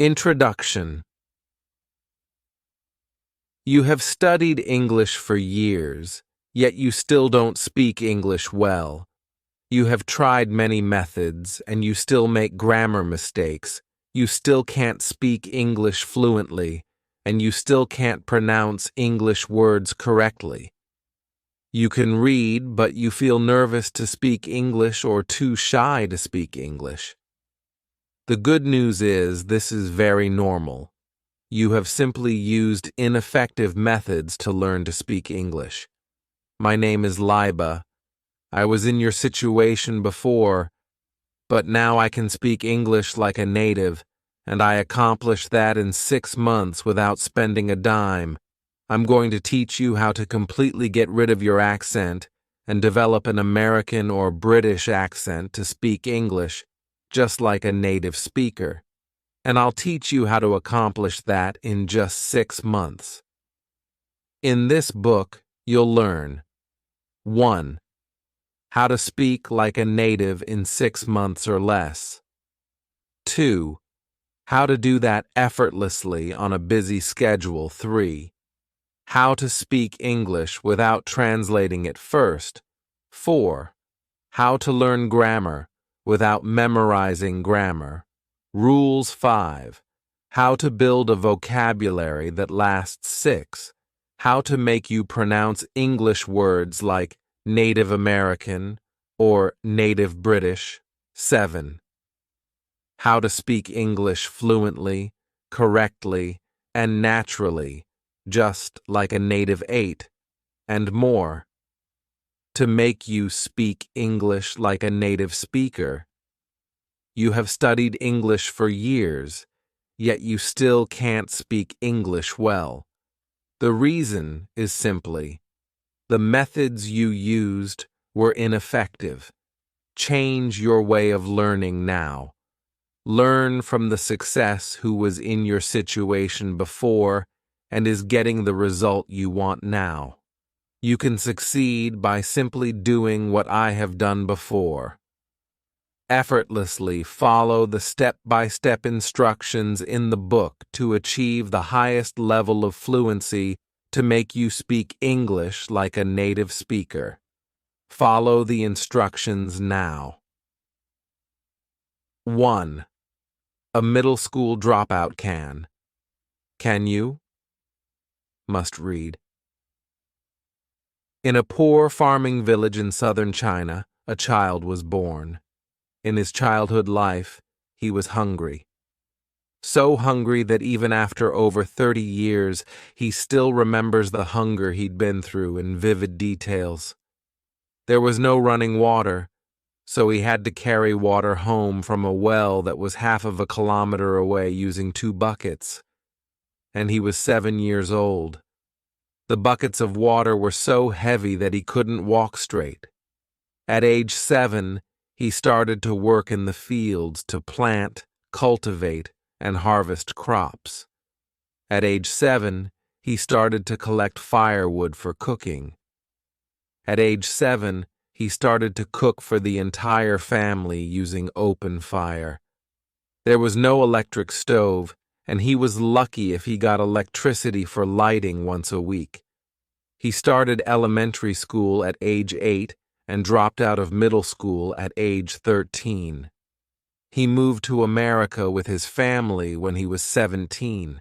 Introduction. You have studied English for years, yet you still don't speak English well. You have tried many methods, and you still make grammar mistakes. You still can't speak English fluently, and you still can't pronounce English words correctly. You can read, but you feel nervous to speak English or too shy to speak English. The good news is this is very normal. You have simply used ineffective methods to learn to speak English. My name is Liba. I was in your situation before, but now I can speak English like a native, and I accomplished that in 6 months without spending a dime. I'm going to teach you how to completely get rid of your accent and develop an American or British accent to speak English, just like a native speaker. And I'll teach you how to accomplish that in just 6 months. In this book, you'll learn 1. How to speak like a native in 6 months or less. 2. How to do that effortlessly on a busy schedule. 3. How to speak English without translating it first. 4. How to learn grammar without memorizing grammar. Rules 5. How to build a vocabulary that lasts. 6. How to make you pronounce English words like Native American or Native British. 7. How to speak English fluently, correctly, and naturally, just like a native 8, and more. To make you speak English like a native speaker. You have studied English for years, yet you still can't speak English well. The reason is simply, the methods you used were ineffective. Change your way of learning now. Learn from the success who was in your situation before and is getting the result you want now. You can succeed by simply doing what I have done before. Effortlessly follow the step-by-step instructions in the book to achieve the highest level of fluency to make you speak English like a native speaker. Follow the instructions now. 1. A middle school dropout can. Can you? Must read. In a poor farming village in southern China, a child was born. In his childhood life, he was hungry. So hungry that even after over 30 years, he still remembers the hunger he'd been through in vivid details. There was no running water, so he had to carry water home from a well that was half of a kilometer away using 2 buckets. And he was 7 years old. The buckets of water were so heavy that he couldn't walk straight. At age 7, he started to work in the fields to plant, cultivate, and harvest crops. At age 7, he started to collect firewood for cooking. At age 7, he started to cook for the entire family using open fire. There was no electric stove, and he was lucky if he got electricity for lighting once a week. He started elementary school at age 8 and dropped out of middle school at age 13. He moved to America with his family when he was 17.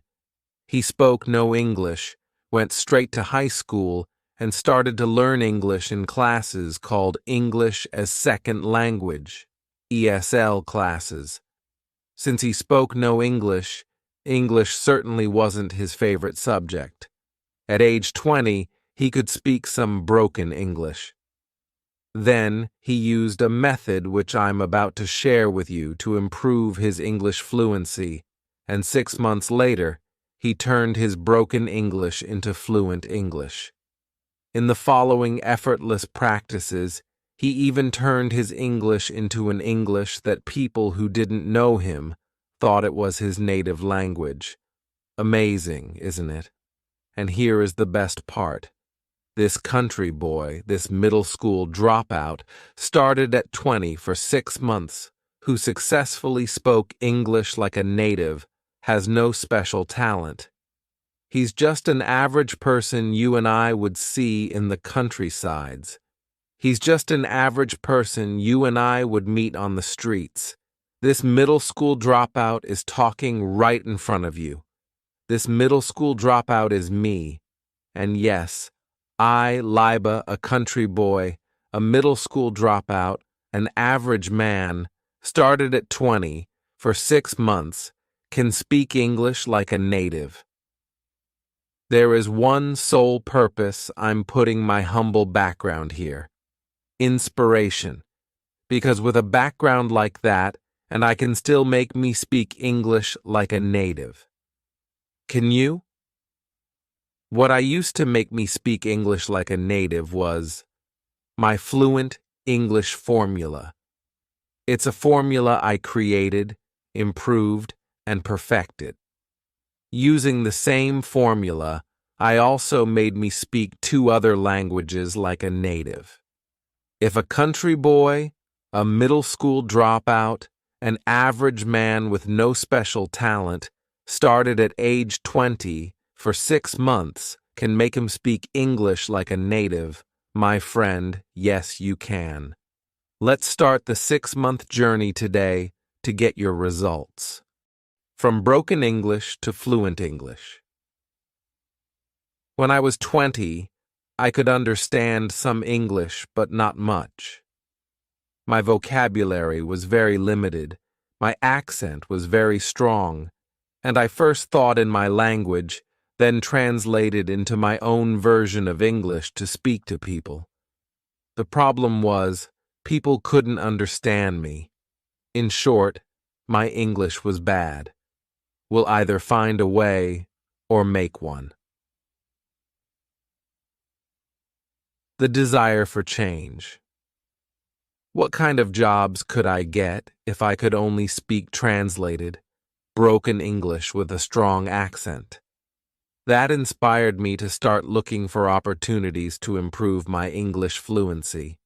He spoke no English, went straight to high school, and started to learn English in classes called English as Second Language, ESL classes. Since he spoke no English, English certainly wasn't his favorite subject. At age 20, he could speak some broken English. Then he used a method which I'm about to share with you to improve his English fluency, and 6 months later, he turned his broken English into fluent English. In the following effortless practices, he even turned his English into an English that people who didn't know him thought it was his native language. Amazing, isn't it? And here is the best part. This country boy, this middle school dropout, started at 20 for 6 months, who successfully spoke English like a native, has no special talent. He's just an average person you and I would see in the countrysides. He's just an average person you and I would meet on the streets. This middle school dropout is talking right in front of you. This middle school dropout is me. And yes, I, Liba, a country boy, a middle school dropout, an average man, started at 20, for 6 months, can speak English like a native. There is one sole purpose I'm putting my humble background here. Inspiration. Because with a background like that, and I can still make me speak English like a native. Can you? What I used to make me speak English like a native was my Fluent English formula. It's a formula I created, improved, and perfected. Using the same formula, I also made me speak 2 other languages like a native. If a country boy, a middle school dropout, an average man with no special talent, started at age 20, for 6 months, can make him speak English like a native, my friend, yes you can. Let's start the 6-month journey today to get your results. From broken English to fluent English. When I was 20, I could understand some English, but not much. My vocabulary was very limited, my accent was very strong, and I first thought in my language, then translated into my own version of English to speak to people. The problem was, people couldn't understand me. In short, my English was bad. We'll either find a way or make one. The desire for change. What kind of jobs could I get if I could only speak translated, broken English with a strong accent? That inspired me to start looking for opportunities to improve my English fluency.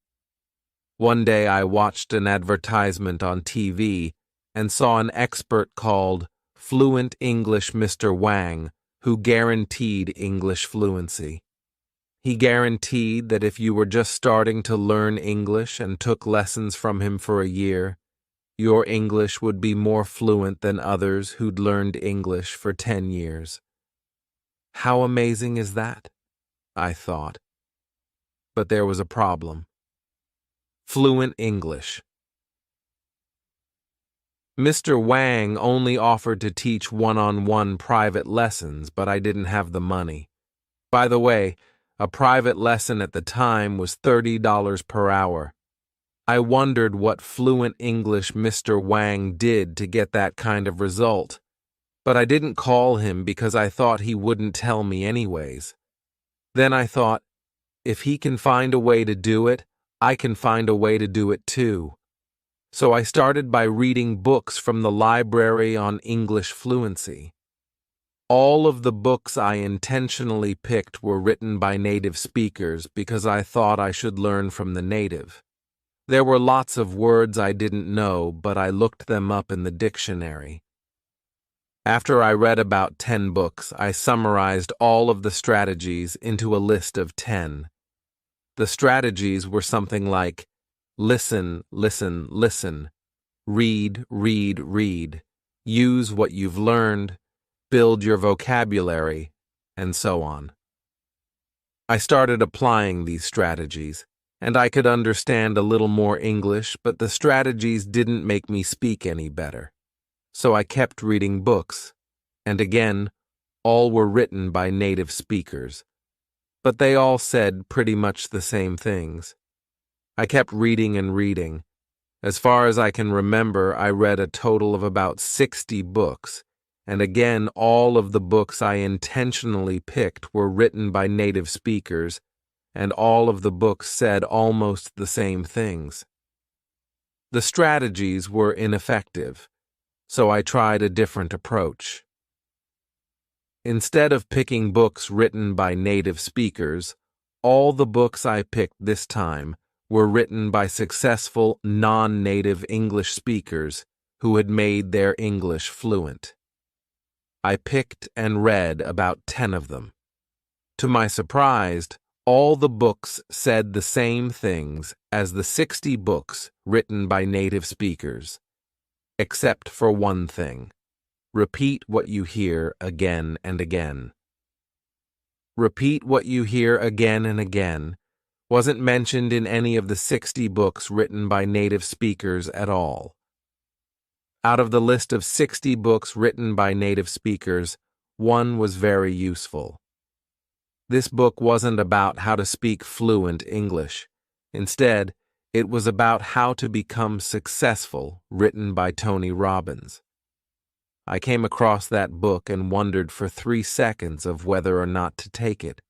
One day I watched an advertisement on TV and saw an expert called Fluent English Mr. Wang who guaranteed English fluency. He guaranteed that if you were just starting to learn English and took lessons from him for a year, your English would be more fluent than others who'd learned English for 10 years. How amazing is that? I thought. But there was a problem. Fluent English. Mr. Wang only offered to teach one-on-one private lessons, but I didn't have the money. By the way, a private lesson at the time was $30 per hour. I wondered what Fluent English Mr. Wang did to get that kind of result, but I didn't call him because I thought he wouldn't tell me anyways. Then I thought, if he can find a way to do it, I can find a way to do it too. So I started by reading books from the library on English fluency. All of the books I intentionally picked were written by native speakers because I thought I should learn from the native. There were lots of words I didn't know, but I looked them up in the dictionary. After I read about 10 books, I summarized all of the strategies into a list of 10. The strategies were something like listen, listen, listen, read, read, read, use what you've learned, build your vocabulary, and so on. I started applying these strategies, and I could understand a little more English, but the strategies didn't make me speak any better. So I kept reading books, and again, all were written by native speakers. But they all said pretty much the same things. I kept reading and reading. As far as I can remember, I read a total of about 60 books, and again, all of the books I intentionally picked were written by native speakers, and all of the books said almost the same things. The strategies were ineffective, so I tried a different approach. Instead of picking books written by native speakers, all the books I picked this time were written by successful non-native English speakers who had made their English fluent. I picked and read about 10 of them. To my surprise, all the books said the same things as the 60 books written by native speakers, except for one thing. Repeat what you hear again and again. Repeat what you hear again and again wasn't mentioned in any of the 60 books written by native speakers at all. Out of the list of 60 books written by native speakers, one was very useful. This book wasn't about how to speak fluent English. Instead, it was about how to become successful, written by Tony Robbins. I came across that book and wondered for 3 seconds of whether or not to take it.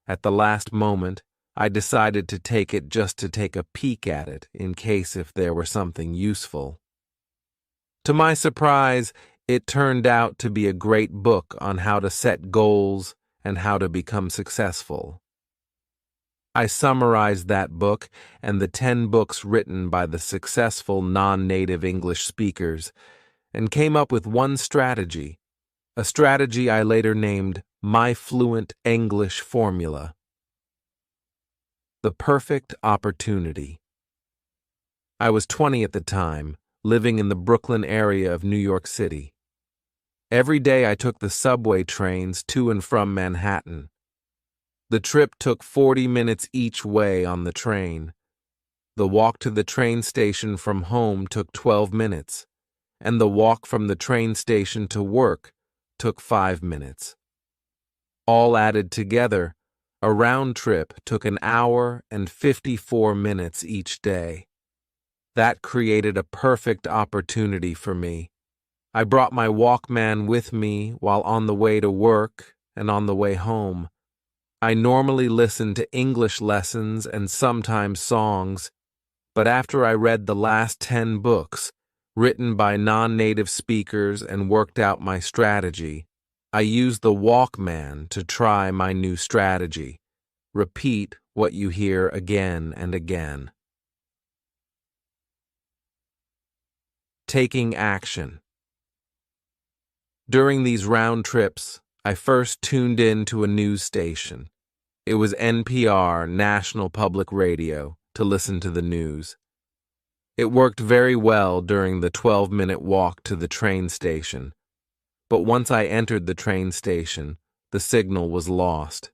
At the last moment, I decided to take it just to take a peek at it in case if there were something useful. To my surprise, it turned out to be a great book on how to set goals and how to become successful. I summarized that book and the 10 books written by the successful non-native English speakers and came up with one strategy, a strategy I later named My Fluent English Formula. The perfect opportunity. I was 20 at the time, living in the Brooklyn area of New York City. Every day I took the subway trains to and from Manhattan. The trip took 40 minutes each way on the train. The walk to the train station from home took 12 minutes, and the walk from the train station to work took 5 minutes. All added together, a round trip took an hour and 54 minutes each day. That created a perfect opportunity for me. I brought my Walkman with me while on the way to work and on the way home. I normally listened to English lessons and sometimes songs, but after I read the last 10 books, written by non-native speakers and worked out my strategy, I used the Walkman to try my new strategy. Repeat what you hear again and again. Taking action. During these round trips, I first tuned in to a news station. It was NPR, National Public Radio, to listen to the news. It worked very well during the 12-minute walk to the train station, but once I entered the train station, the signal was lost.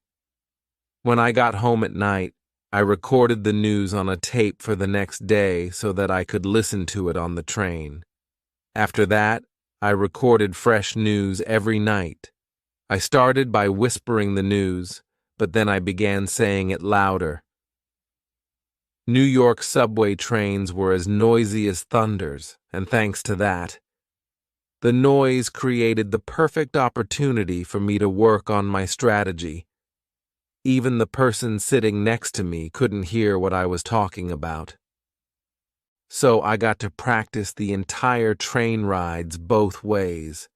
When I got home at night, I recorded the news on a tape for the next day so that I could listen to it on the train. After that, I recorded fresh news every night. I started by whispering the news, but then I began saying it louder. New York subway trains were as noisy as thunders, and thanks to that, the noise created the perfect opportunity for me to work on my strategy. Even the person sitting next to me couldn't hear what I was talking about. So I got to practice the entire train rides both ways.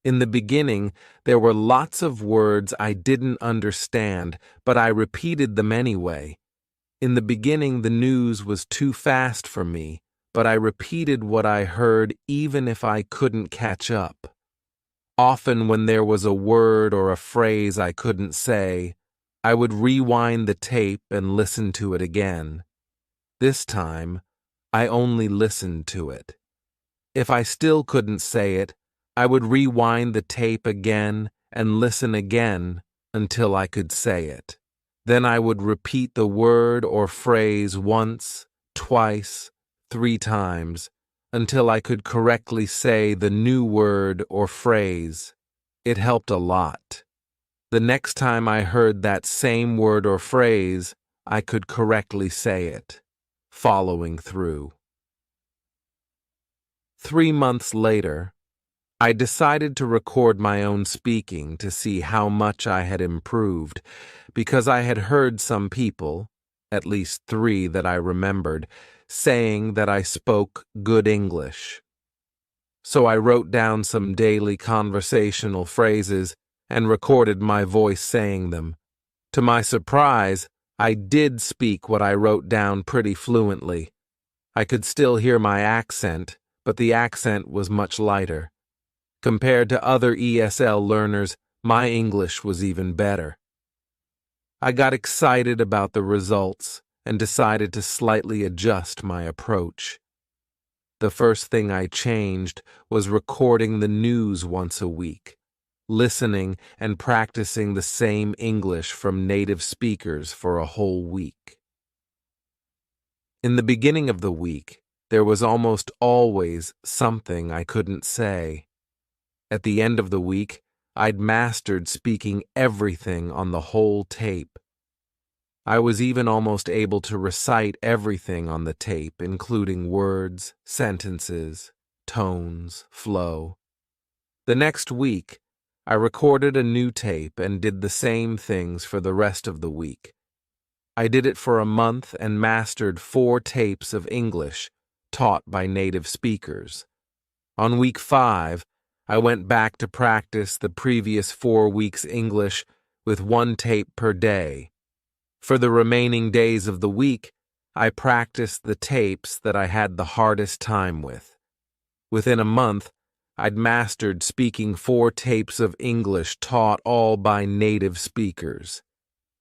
In the beginning, there were lots of words I didn't understand, but I repeated them anyway. In the beginning, the news was too fast for me, but I repeated what I heard even if I couldn't catch up. Often when there was a word or a phrase I couldn't say, I would rewind the tape and listen to it again. This time, I only listened to it. If I still couldn't say it, I would rewind the tape again and listen again until I could say it. Then I would repeat the word or phrase once, twice, 3 times, until I could correctly say the new word or phrase. It helped a lot. The next time I heard that same word or phrase, I could correctly say it, following through. 3 months later, I decided to record my own speaking to see how much I had improved, because I had heard some people, at least 3 that I remembered, saying that I spoke good English. So I wrote down some daily conversational phrases and recorded my voice saying them. To my surprise, I did speak what I wrote down pretty fluently. I could still hear my accent, but the accent was much lighter. Compared to other ESL learners, my English was even better. I got excited about the results and decided to slightly adjust my approach. The first thing I changed was recording the news once a week, listening and practicing the same English from native speakers for a whole week. In the beginning of the week, there was almost always something I couldn't say. At the end of the week, I'd mastered speaking everything on the whole tape. I was even almost able to recite everything on the tape, including words, sentences, tones, flow. The next week, I recorded a new tape and did the same things for the rest of the week. I did it for a month and mastered 4 tapes of English taught by native speakers. On week 5, I went back to practice the previous 4 weeks' English with 1 tape per day. For the remaining days of the week, I practiced the tapes that I had the hardest time with. Within a month, I'd mastered speaking 4 tapes of English taught all by native speakers.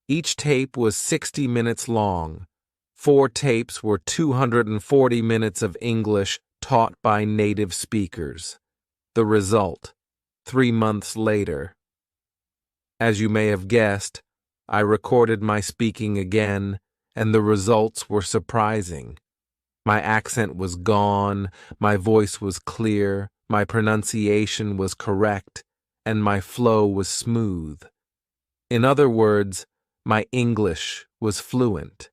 Each tape was 60 minutes long. 4 tapes were 240 minutes of English taught by native speakers. The result, 3 months later. As you may have guessed, I recorded my speaking again, and the results were surprising. My accent was gone, my voice was clear, my pronunciation was correct, and my flow was smooth. In other words, my English was fluent.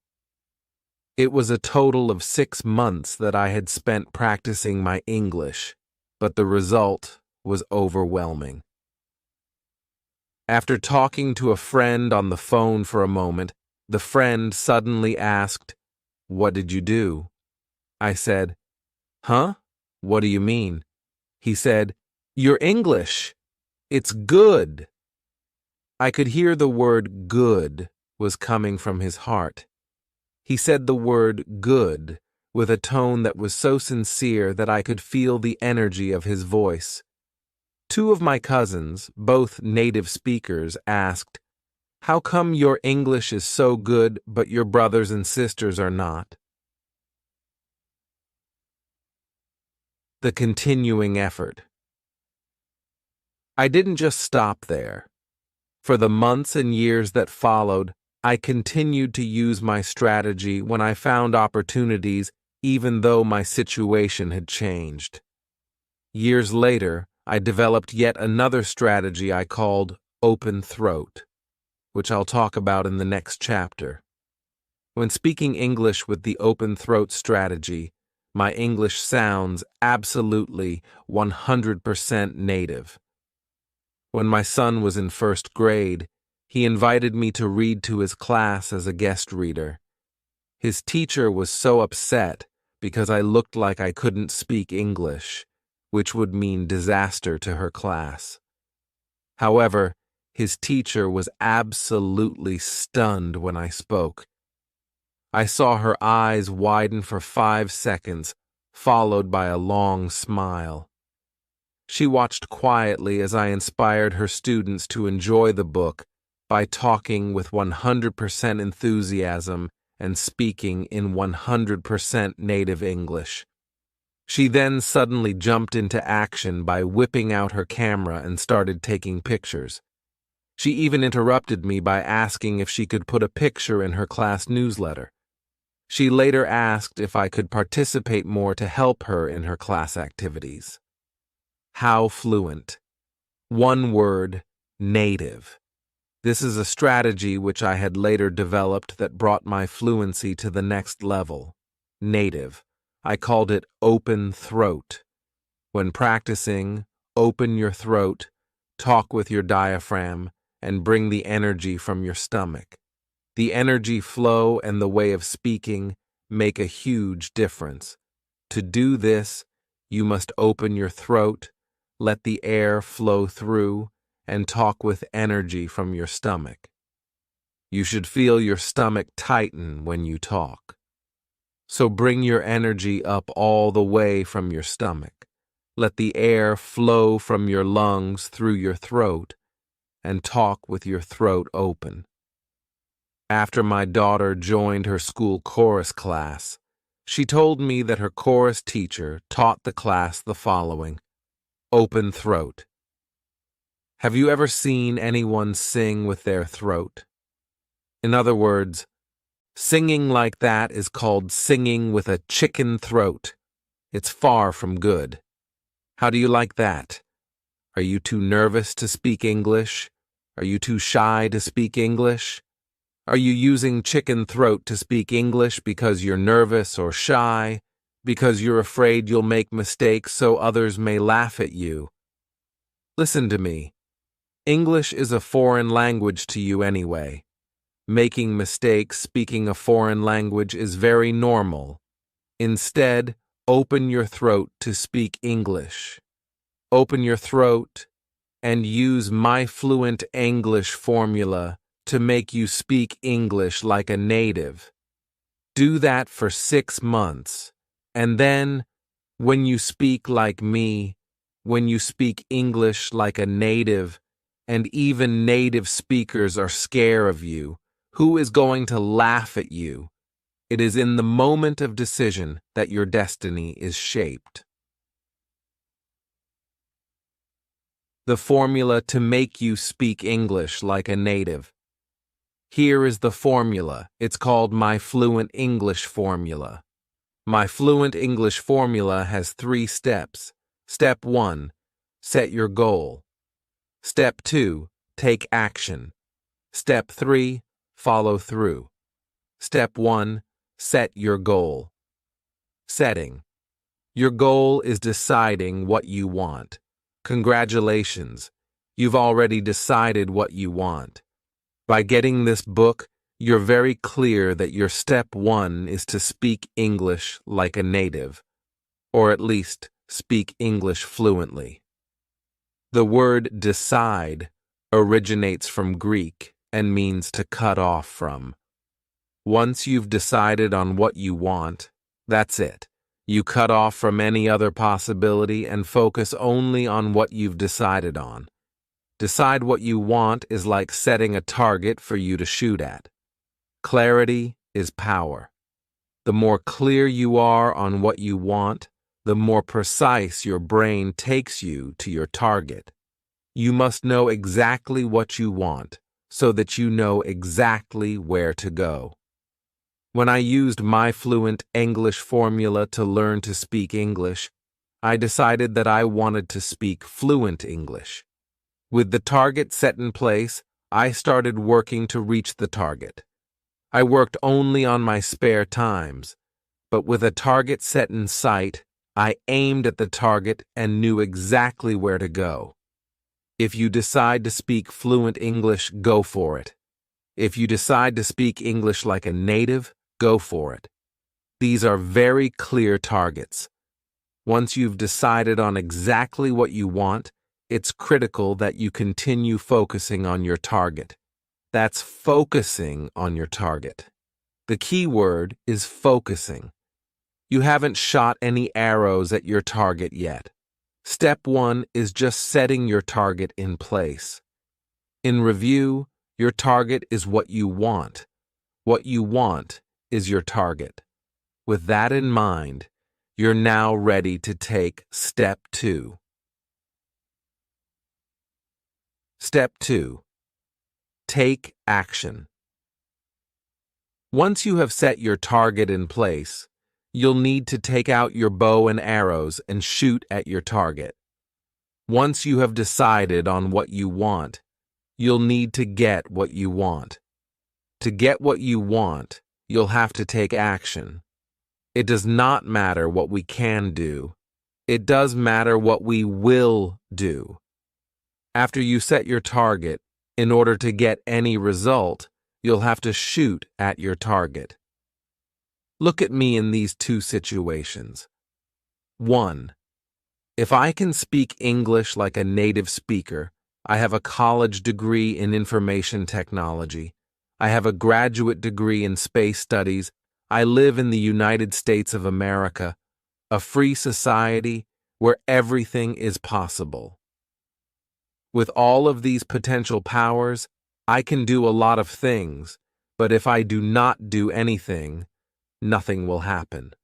It was a total of 6 months that I had spent practicing my English, but the result was overwhelming. After talking to a friend on the phone for a moment, the friend suddenly asked, "What did you do?" I said, "Huh? What do you mean?" He said, "Your English. It's good." I could hear the word good was coming from his heart. He said the word good with a tone that was so sincere that I could feel the energy of his voice. 2 of my cousins, both native speakers, asked, "How come your English is so good, but your brothers and sisters are not?" The continuing effort. I didn't just stop there. For the months and years that followed, I continued to use my strategy when I found opportunities, even though my situation had changed. Years later, I developed yet another strategy I called open throat, which I'll talk about in the next chapter. When speaking English with the open throat strategy, my English sounds absolutely 100% native. When my son was in 1st grade, he invited me to read to his class as a guest reader. His teacher was so upset because I looked like I couldn't speak English, which would mean disaster to her class. However, his teacher was absolutely stunned when I spoke. I saw her eyes widen for 5 seconds, followed by a long smile. She watched quietly as I inspired her students to enjoy the book by talking with 100% enthusiasm and speaking in 100% native English. She then suddenly jumped into action by whipping out her camera and started taking pictures. She even interrupted me by asking if she could put a picture in her class newsletter. She later asked if I could participate more to help her in her class activities. How fluent. 1 word, native. This is a strategy which I had later developed that brought my fluency to the next level. Native. I called it open throat. When practicing, open your throat, talk with your diaphragm, and bring the energy from your stomach. The energy flow and the way of speaking make a huge difference. To do this, you must open your throat, let the air flow through, and talk with energy from your stomach. You should feel your stomach tighten when you talk. So bring your energy up all the way from your stomach. Let the air flow from your lungs through your throat, and talk with your throat open. After my daughter joined her school chorus class, she told me that her chorus teacher taught the class the following: open throat. Have you ever seen anyone sing with their throat? In other words, singing like that is called singing with a chicken throat. It's far from good. How do you like that? Are you too nervous to speak English? Are you too shy to speak English? Are you using chicken throat to speak English because you're nervous or shy? Because you're afraid you'll make mistakes so others may laugh at you? Listen to me. English is a foreign language to you anyway. Making mistakes speaking a foreign language is very normal. Instead, open your throat to speak English. Open your throat and use my Fluent English formula to make you speak English like a native. Do that for 6 months, and then, when you speak like me, when you speak English like a native, and even native speakers are scared of you, who is going to laugh at you? It is in the moment of decision that your destiny is shaped. The formula to make you speak English like a native. Here is the formula. It's called my Fluent English formula. My Fluent English formula has 3 steps. Step 1, set your goal. Step 2, take action. Step 3, follow through. Step 1, set your goal. Setting. Your goal is deciding what you want. Congratulations, you've already decided what you want. By getting this book, you're very clear that your step 1 is to speak English like a native, or at least speak English fluently. The word decide originates from Greek and means to cut off from. Once you've decided on what you want, that's it. You cut off from any other possibility and focus only on what you've decided on. Decide what you want is like setting a target for you to shoot at. Clarity is power. The more clear you are on what you want, the more precise your brain takes you to your target. You must know exactly what you want so that you know exactly where to go. When I used my Fluent English formula to learn to speak English, I decided that I wanted to speak fluent English. With the target set in place, I started working to reach the target. I worked only on my spare times, but with a target set in sight, I aimed at the target and knew exactly where to go. If you decide to speak fluent English, go for it. If you decide to speak English like a native, go for it. These are very clear targets. Once you've decided on exactly what you want, it's critical that you continue focusing on your target. That's focusing on your target. The key word is focusing. You haven't shot any arrows at your target yet. Step 1 is just setting your target in place. In review, your target is what you want. What you want is your target. With that in mind, you're now ready to take step 2. Step 2. Take action. Once you have set your target in place, you'll need to take out your bow and arrows and shoot at your target. Once you have decided on what you want, you'll need to get what you want. To get what you want, you'll have to take action. It does not matter what we can do. It does matter what we will do. After you set your target, in order to get any result, you'll have to shoot at your target. Look at me in these 2 situations. 1. If I can speak English like a native speaker, I have a college degree in information technology. I have a graduate degree in space studies. I live in the United States of America, a free society where everything is possible. With all of these potential powers, I can do a lot of things, but if I do not do anything, nothing will happen.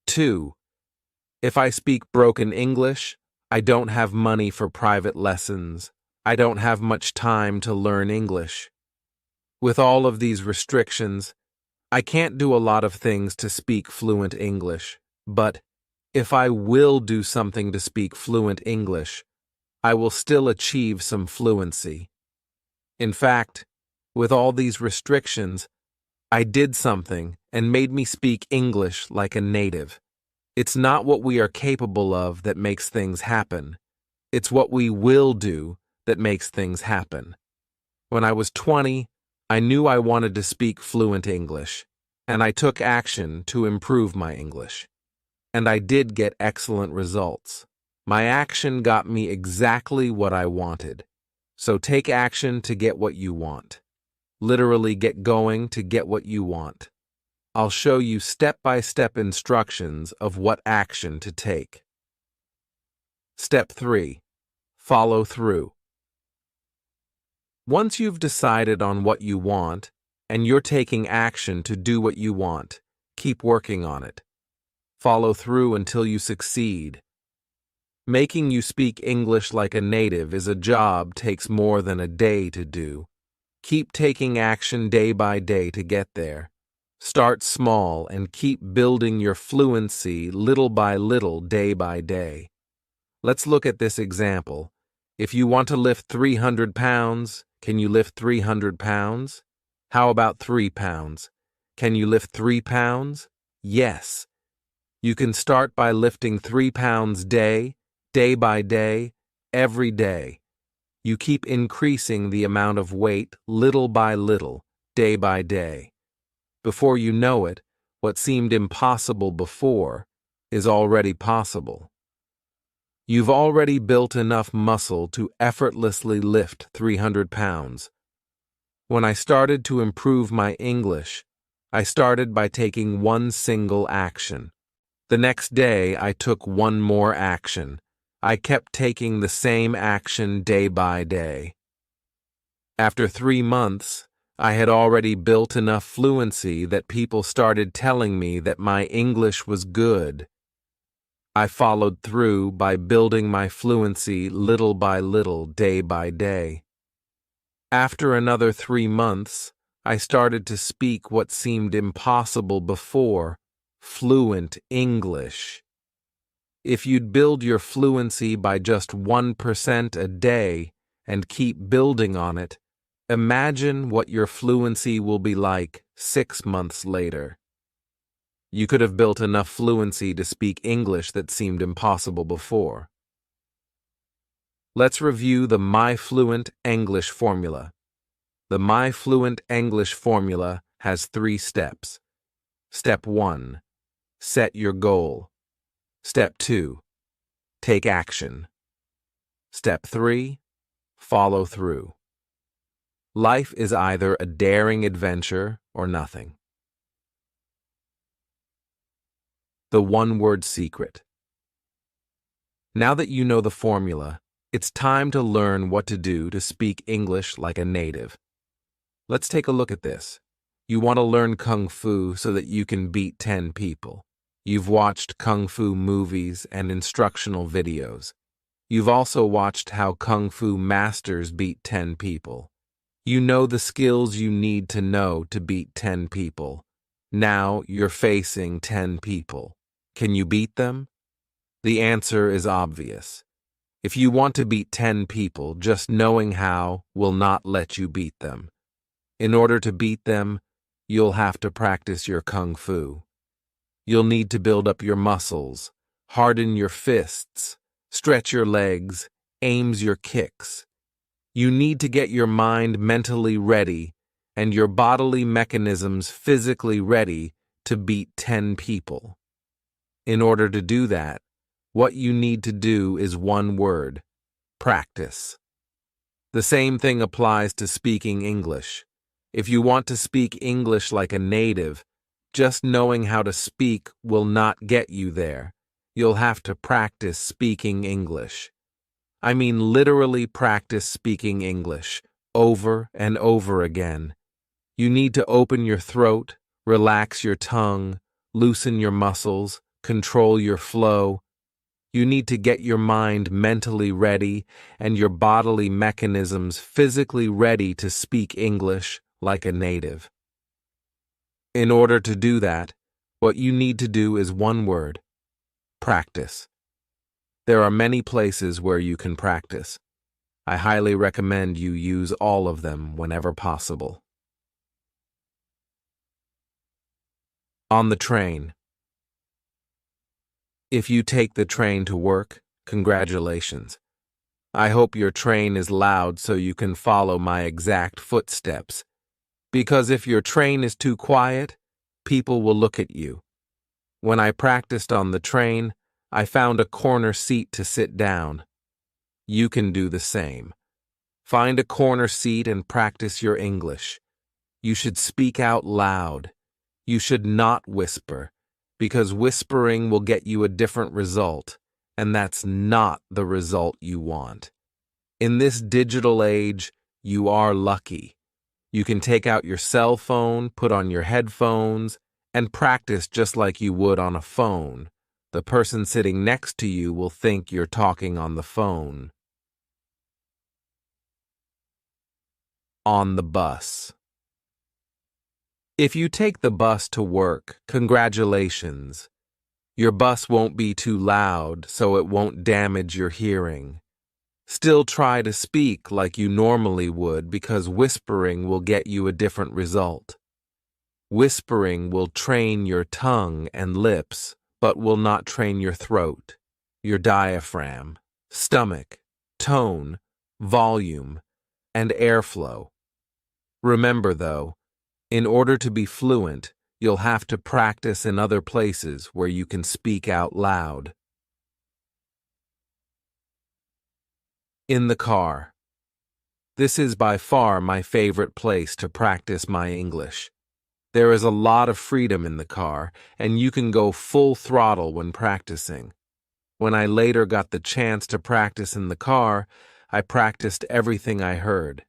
2. If I speak broken English, I don't have money for private lessons. I don't have much time to learn English. With all of these restrictions, I can't do a lot of things to speak fluent English, but if I will do something to speak fluent English, I will still achieve some fluency. In fact, with all these restrictions, I did something and made me speak English like a native. It's not what we are capable of that makes things happen. It's what we will do that makes things happen. When I was 20, I knew I wanted to speak fluent English, and I took action to improve my English. And I did get excellent results. My action got me exactly what I wanted. So take action to get what you want. Literally get going to get what you want. I'll show you step-by-step instructions of what action to take. Step 3. Follow through. Once you've decided on what you want, and you're taking action to do what you want, keep working on it. Follow through until you succeed. Making you speak English like a native is a job takes more than a day to do. Keep taking action day by day to get there. Start small and keep building your fluency little by little, day by day. Let's look at this example. If you want to lift 300 pounds, can you lift 300 pounds? How about 3 pounds? Can you lift 3 pounds? Yes. You can start by lifting 3 pounds day by day, every day. You keep increasing the amount of weight little by little, day by day. Before you know it, what seemed impossible before is already possible. You've already built enough muscle to effortlessly lift 300 pounds. When I started to improve my English, I started by taking one single action. The next day, I took one more action. I kept taking the same action day by day. After 3 months, I had already built enough fluency that people started telling me that my English was good. I followed through by building my fluency little by little, day by day. After another 3 months, I started to speak what seemed impossible before, fluent English. If you'd build your fluency by just 1% a day and keep building on it, imagine what your fluency will be like 6 months later. You could have built enough fluency to speak English that seemed impossible before. Let's review the My Fluent English formula. The My Fluent English formula has 3 steps. Step 1. Set your goal. Step 2. Take action. Step 3. Follow through. Life is either a daring adventure or nothing. The one-word secret. Now that you know the formula, it's time to learn what to do to speak English like a native. Let's take a look at this. You want to learn Kung Fu so that you can beat 10 people. You've watched Kung Fu movies and instructional videos. You've also watched how Kung Fu masters beat 10 people. You know the skills you need to know to beat 10 people. Now you're facing 10 people. Can you beat them? The answer is obvious. If you want to beat 10 people, just knowing how will not let you beat them. In order to beat them, you'll have to practice your Kung Fu. You'll need to build up your muscles, harden your fists, stretch your legs, aims your kicks. You need to get your mind mentally ready and your bodily mechanisms physically ready to beat 10 people. In order to do that, what you need to do is one word: practice. The same thing applies to speaking English. If you want to speak English like a native, just knowing how to speak will not get you there. you'll have to practice speaking English. I mean literally practice speaking English over and over again. You need to open your throat, relax your tongue, loosen your muscles, control your flow. You need to get your mind mentally ready and your bodily mechanisms physically ready to speak English like a native. In order to do that, what you need to do is one word: practice. There are many places where you can practice. I highly recommend you use all of them whenever possible. On the train. If you take the train to work, congratulations. I hope your train is loud so you can follow my exact footsteps. Because if your train is too quiet, people will look at you. When I practiced on the train, I found a corner seat to sit down. You can do the same. Find a corner seat and practice your English. You should speak out loud. You should not whisper, because whispering will get you a different result, and that's not the result you want. In this digital age, you are lucky. You can take out your cell phone, put on your headphones, and practice just like you would on a phone. The person sitting next to you will think you're talking on the phone. On the bus. If you take the bus to work, congratulations. Your bus won't be too loud, so it won't damage your hearing. Still try to speak like you normally would, because whispering will get you a different result. Whispering will train your tongue and lips, but will not train your throat, your diaphragm, stomach, tone, volume, and airflow. Remember, though, in order to be fluent, you'll have to practice in other places where you can speak out loud. In the car. This is by far my favorite place to practice my English. There is a lot of freedom in the car, and you can go full throttle when practicing. When I later got the chance to practice in the car, I practiced everything I heard.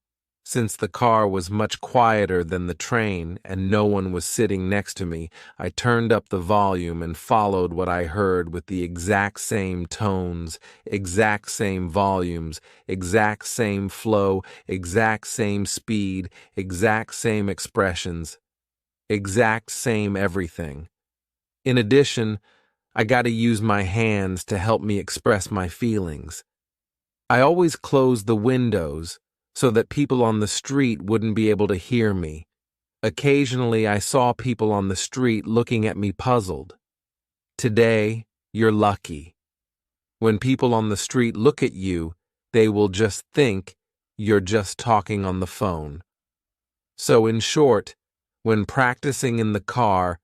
Since the car was much quieter than the train and no one was sitting next to me, I turned up the volume and followed what I heard with the exact same tones, exact same volumes, exact same flow, exact same speed, exact same expressions, exact same everything. In addition, I got to use my hands to help me express my feelings. I always closed the windows so that people on the street wouldn't be able to hear me. Occasionally, I saw people on the street looking at me puzzled. Today, you're lucky. When people on the street look at you, they will just think you're just talking on the phone. So in short, when practicing in the car,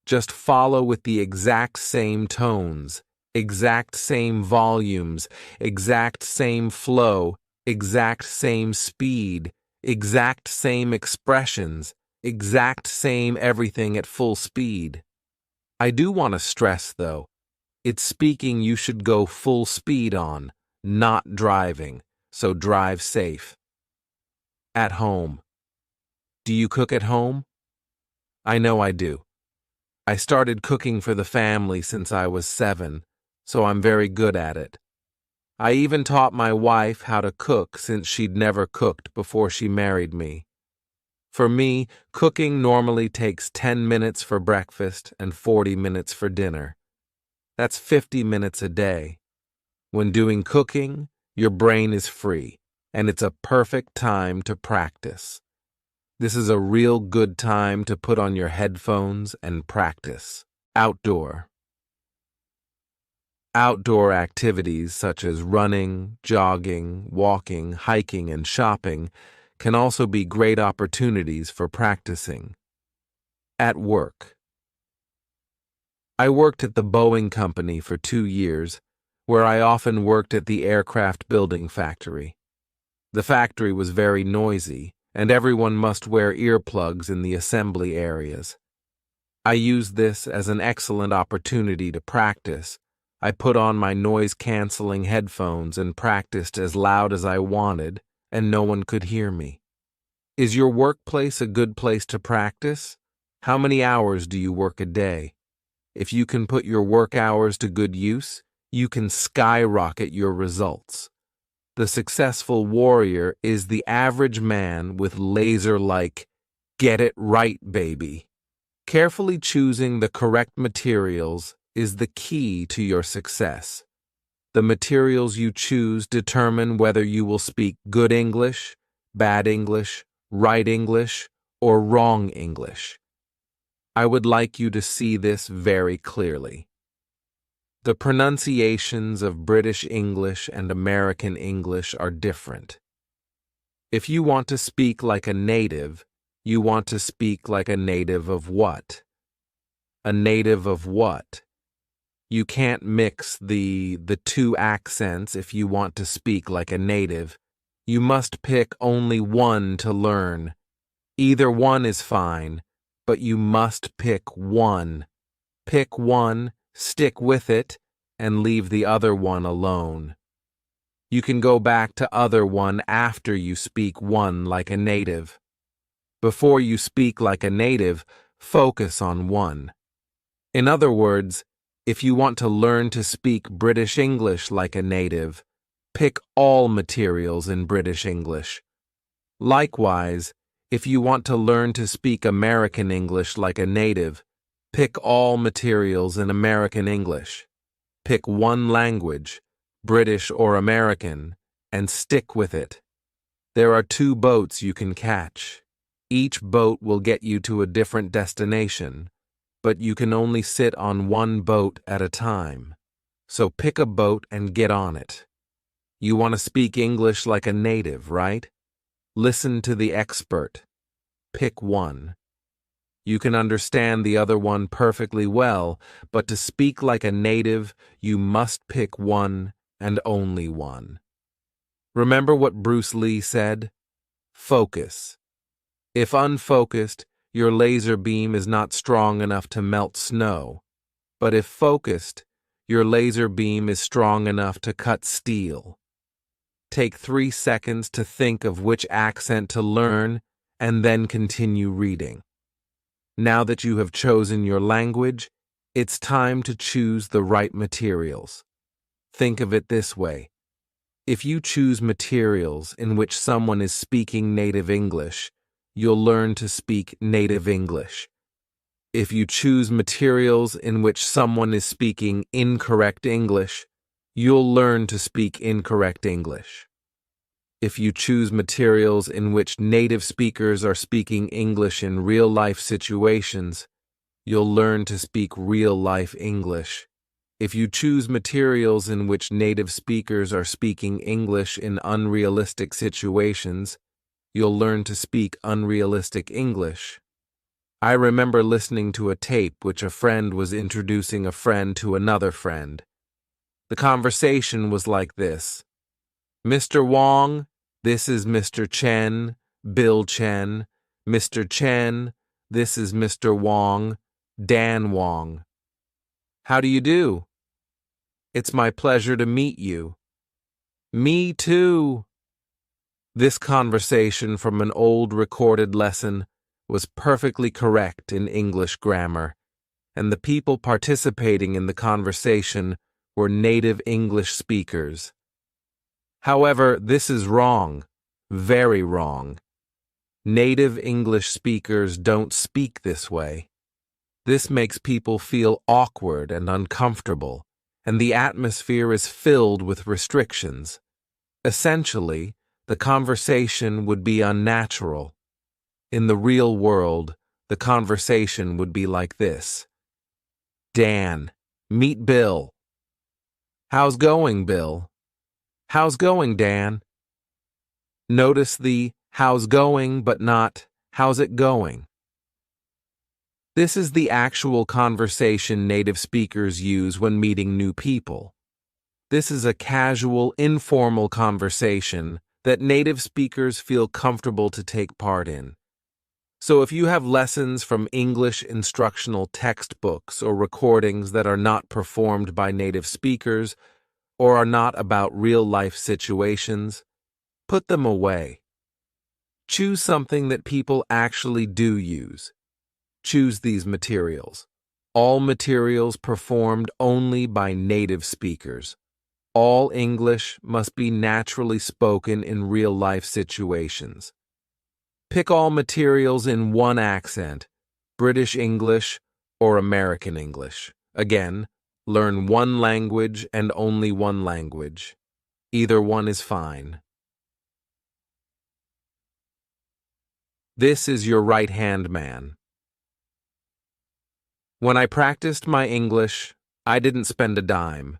just follow with the exact same tones, exact same volumes, exact same flow, exact same speed, exact same expressions, exact same everything at full speed. I do want to stress, though, it's speaking you should go full speed on, not driving, so drive safe. At home. Do you cook at home? I know I do. I started cooking for the family since I was 7, so I'm very good at it. I even taught my wife how to cook since she'd never cooked before she married me. For me, cooking normally takes 10 minutes for breakfast and 40 minutes for dinner. That's 50 minutes a day. When doing cooking, your brain is free, and it's a perfect time to practice. This is a real good time to put on your headphones and practice. Outdoor. Outdoor activities such as running, jogging, walking, hiking, and shopping can also be great opportunities for practicing. At work. I worked at the Boeing Company for 2 years, where I often worked at the aircraft building factory. The factory was very noisy, and everyone must wear earplugs in the assembly areas. I used this as an excellent opportunity to practice, I put on my noise-canceling headphones and practiced as loud as I wanted, and no one could hear me. Is your workplace a good place to practice? How many hours do you work a day? If you can put your work hours to good use, you can skyrocket your results. The successful warrior is the average man with laser-like, get it right, baby. Carefully choosing the correct materials is the key to your success. The materials you choose determine whether you will speak good English, bad English, right English, or wrong English. I would like you to see this very clearly. The pronunciations of British English and American English are different. If you want to speak like a native, you want to speak like a native of what? A native of what? You can't mix the two accents if you want to speak like a native. You must pick only one to learn. Either one is fine, but you must pick one. Pick one, stick with it, and leave the other one alone. You can go back to other one after you speak one like a native. Before you speak like a native, focus on one. In other words, if you want to learn to speak British English like a native, pick all materials in British English. Likewise, if you want to learn to speak American English like a native, pick all materials in American English. Pick one language, British or American, and stick with it. There are two boats you can catch. Each boat will get you to a different destination, but you can only sit on one boat at a time. So pick a boat and get on it. You want to speak English like a native, right? Listen to the expert. Pick one. You can understand the other one perfectly well, but to speak like a native, you must pick one and only one. Remember what Bruce Lee said? Focus. If unfocused, your laser beam is not strong enough to melt snow. But if focused, your laser beam is strong enough to cut steel. Take 3 seconds to think of which accent to learn, and then continue reading. Now that you have chosen your language, it's time to choose the right materials. Think of it this way. If you choose materials in which someone is speaking native English, you'll learn to speak native English. If you choose materials in which someone is speaking incorrect English, you'll learn to speak incorrect English. If you choose materials in which native speakers are speaking English in real-life situations, you'll learn to speak real-life English. If you choose materials in which native speakers are speaking English in unrealistic situations, you'll learn to speak unrealistic English. I remember listening to a tape which a friend was introducing a friend to another friend. The conversation was like this. Mr. Wong, this is Mr. Chen, Bill Chen. Mr. Chen, this is Mr. Wong, Dan Wong. How do you do? It's my pleasure to meet you. Me too. This conversation from an old recorded lesson was perfectly correct in English grammar, and the people participating in the conversation were native English speakers. However, this is wrong, very wrong. Native English speakers don't speak this way. This makes people feel awkward and uncomfortable, and the atmosphere is filled with restrictions. Essentially, the conversation would be unnatural. In the real world, the conversation would be like this. Dan, meet Bill. How's going, Bill? How's going, Dan? Notice the how's going but not how's it going. This is the actual conversation native speakers use when meeting new people. This is a casual, informal conversation that native speakers feel comfortable to take part in. So if you have lessons from English instructional textbooks or recordings that are not performed by native speakers or are not about real-life situations, put them away. Choose something that people actually do use. Choose these materials. All materials performed only by native speakers. All English must be naturally spoken in real-life situations. Pick all materials in one accent, British English or American English. Again, learn one language and only one language. Either one is fine. This is your right-hand man. When I practiced my English, I didn't spend a dime.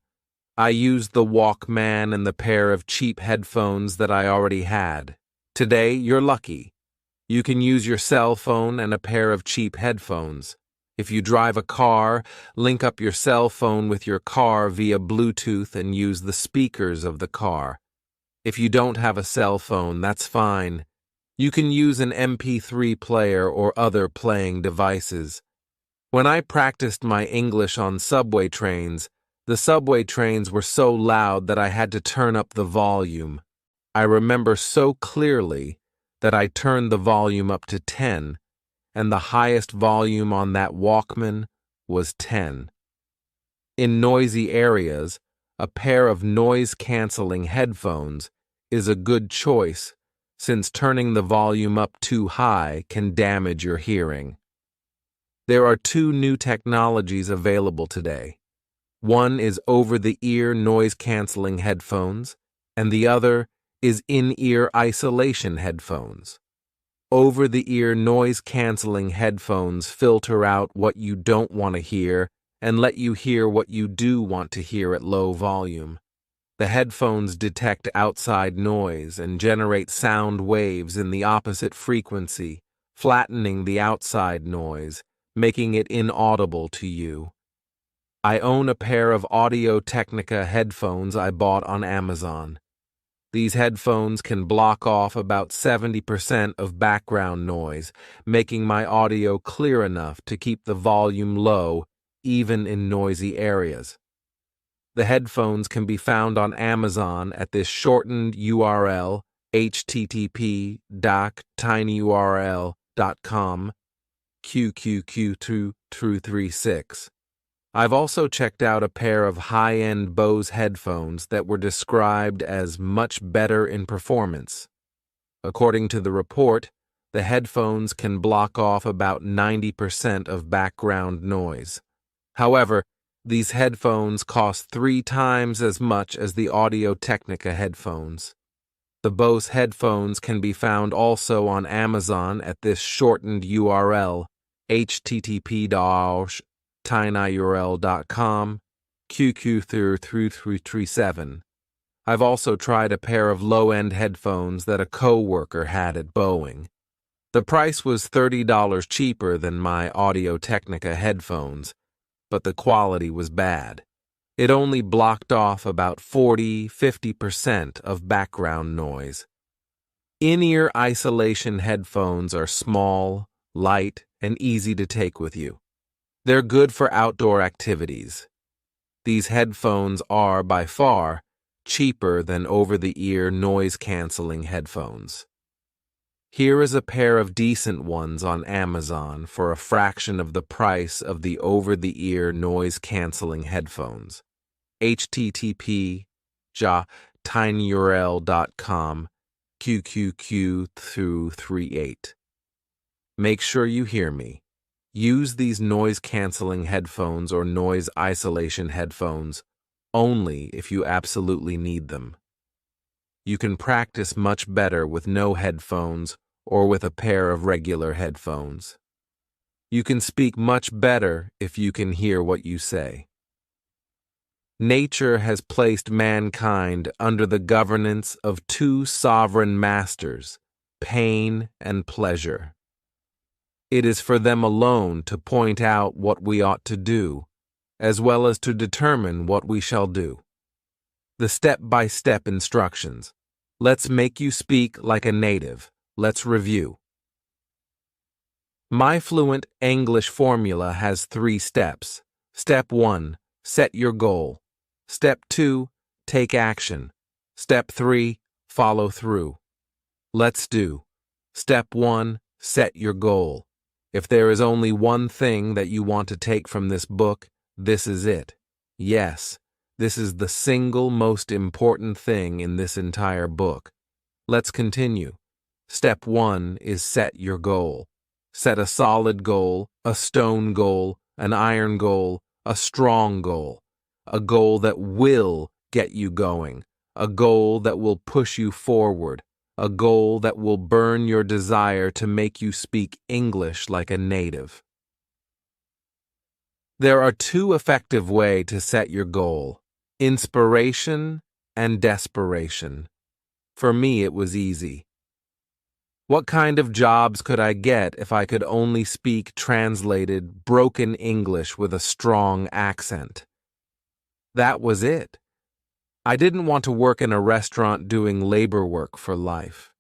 I used the Walkman and the pair of cheap headphones that I already had. Today, you're lucky. You can use your cell phone and a pair of cheap headphones. If you drive a car, link up your cell phone with your car via Bluetooth and use the speakers of the car. If you don't have a cell phone, that's fine. You can use an MP3 player or other playing devices. When I practiced my English on subway trains, the subway trains were so loud that I had to turn up the volume. I remember so clearly that I turned the volume up to 10, and the highest volume on that Walkman was 10. In noisy areas, a pair of noise-canceling headphones is a good choice, since turning the volume up too high can damage your hearing. There are two new technologies available today. One is over-the-ear noise-canceling headphones, and the other is in-ear isolation headphones. Over-the-ear noise-canceling headphones filter out what you don't want to hear and let you hear what you do want to hear at low volume. The headphones detect outside noise and generate sound waves in the opposite frequency, flattening the outside noise, making it inaudible to you. I own a pair of Audio-Technica headphones I bought on Amazon. These headphones can block off about 70% of background noise, making my audio clear enough to keep the volume low, even in noisy areas. The headphones can be found on Amazon at this shortened URL, http://tinyurl.com, QQQ236. I've also checked out a pair of high-end Bose headphones that were described as much better in performance. According to the report, the headphones can block off about 90% of background noise. However, these headphones cost 3 times as much as the Audio-Technica headphones. The Bose headphones can be found also on Amazon at this shortened URL, http://tinyurl.com, QQ3337. I've also tried a pair of low-end headphones that a coworker had at Boeing. The price was $30 cheaper than my Audio-Technica headphones, but the quality was bad. It only blocked off about 40–50% of background noise. In-ear isolation headphones are small, light, and easy to take with you. They're good for outdoor activities. These headphones are, by far, cheaper than over-the-ear noise-canceling headphones. Here is a pair of decent ones on Amazon for a fraction of the price of the over-the-ear noise-canceling headphones. http://tinyurl.com, QQQ238. Make sure you hear me. Use these noise-canceling headphones or noise isolation headphones only if you absolutely need them. You can practice much better with no headphones or with a pair of regular headphones. You can speak much better if you can hear what you say. Nature has placed mankind under the governance of 2 sovereign masters, pain and pleasure. It is for them alone to point out what we ought to do, as well as to determine what we shall do. The step-by-step instructions. Let's make you speak like a native. Let's review. My Fluent English formula has 3 steps. Step 1, set your goal. Step 2, take action. Step 3, follow through. Let's do. Step 1, set your goal. If there is only one thing that you want to take from this book, this is it. Yes, this is the single most important thing in this entire book. Let's continue. Step 1 is set your goal. Set a solid goal, a stone goal, an iron goal, a strong goal. A goal that will get you going. A goal that will push you forward. A goal that will burn your desire to make you speak English like a native. There are 2 effective ways to set your goal: inspiration and desperation. For me, it was easy. What kind of jobs could I get if I could only speak translated, broken English with a strong accent? That was it. I didn't want to work in a restaurant doing labor work for life.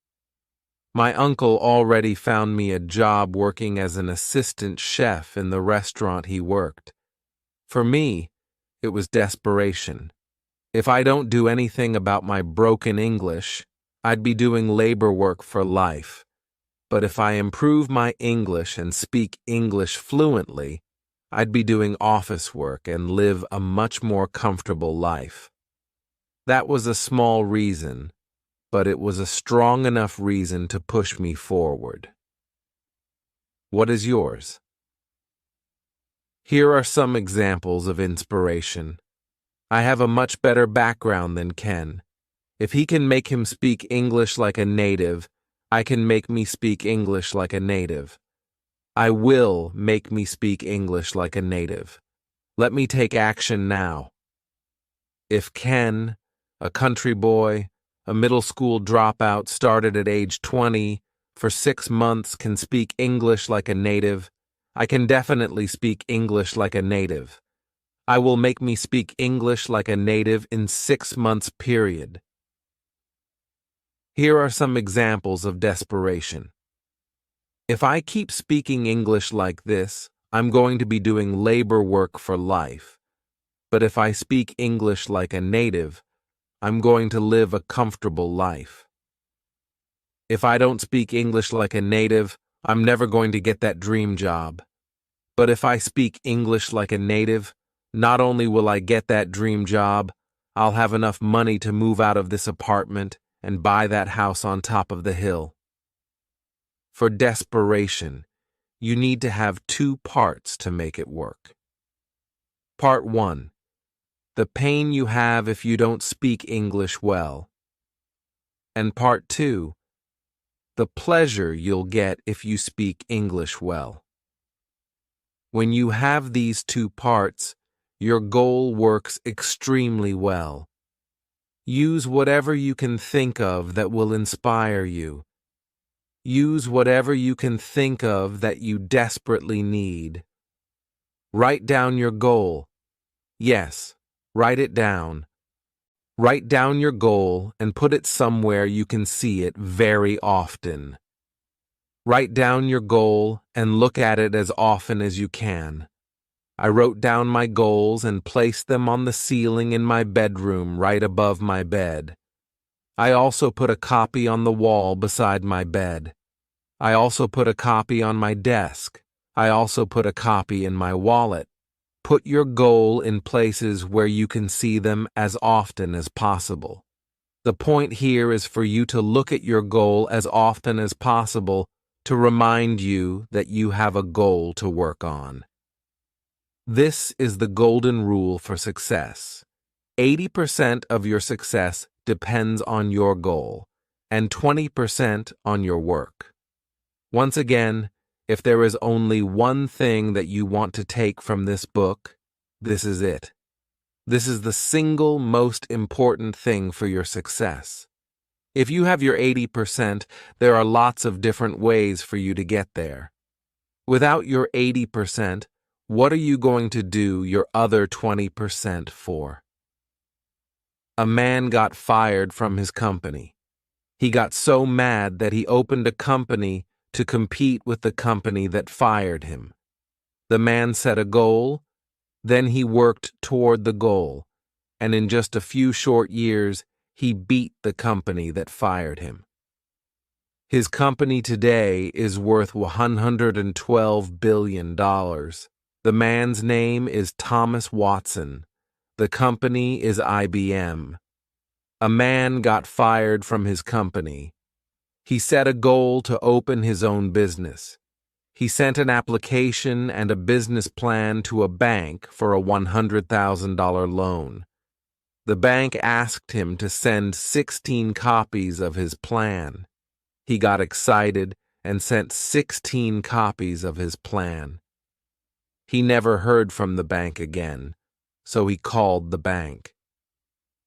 My uncle already found me a job working as an assistant chef in the restaurant he worked. For me, it was desperation. If I don't do anything about my broken English, I'd be doing labor work for life. But if I improve my English and speak English fluently, I'd be doing office work and live a much more comfortable life. That was a small reason, but it was a strong enough reason to push me forward. What is yours? Here are some examples of inspiration. I have a much better background than Ken. If he can make him speak English like a native, I can make me speak English like a native. I will make me speak English like a native. Let me take action now. If Ken, a country boy, a middle school dropout started at age 20, for 6 months can speak English like a native, I can definitely speak English like a native. I will make me speak English like a native in 6 months period. Here are some examples of desperation. If I keep speaking English like this, I'm going to be doing labor work for life. But if I speak English like a native, I'm going to live a comfortable life. If I don't speak English like a native, I'm never going to get that dream job. But if I speak English like a native, not only will I get that dream job, I'll have enough money to move out of this apartment and buy that house on top of the hill. For desperation, you need to have 2 parts to make it work. Part 1. The pain you have if you don't speak English well. And Part 2. The pleasure you'll get if you speak English well. When you have these 2 parts, your goal works extremely well. Use whatever you can think of that will inspire you. Use whatever you can think of that you desperately need. Write down your goal. Yes, write it down. Write down your goal and put it somewhere you can see it very often. Write down your goal and look at it as often as you can. I wrote down my goals and placed them on the ceiling in my bedroom right above my bed. I also put a copy on the wall beside my bed. I also put a copy on my desk. I also put a copy in my wallet. Put your goal in places where you can see them as often as possible. The point here is for you to look at your goal as often as possible to remind you that you have a goal to work on. This is the golden rule for success. 80% of your success depends on your goal, and 20% on your work. Once again, if there is only one thing that you want to take from this book, this is it. This is the single most important thing for your success. If you have your 80%, there are lots of different ways for you to get there. Without your 80%, what are you going to do your other 20% for? A man got fired from his company. He got so mad that he opened a company to compete with the company that fired him. The man set a goal, then he worked toward the goal, and in just a few short years, he beat the company that fired him. His company today is worth $112 billion. The man's name is Thomas Watson. The company is IBM. A man got fired from his company. He set a goal to open his own business. He sent an application and a business plan to a bank for a $100,000 loan. The bank asked him to send 16 copies of his plan. He got excited and sent 16 copies of his plan. He never heard from the bank again, so he called the bank.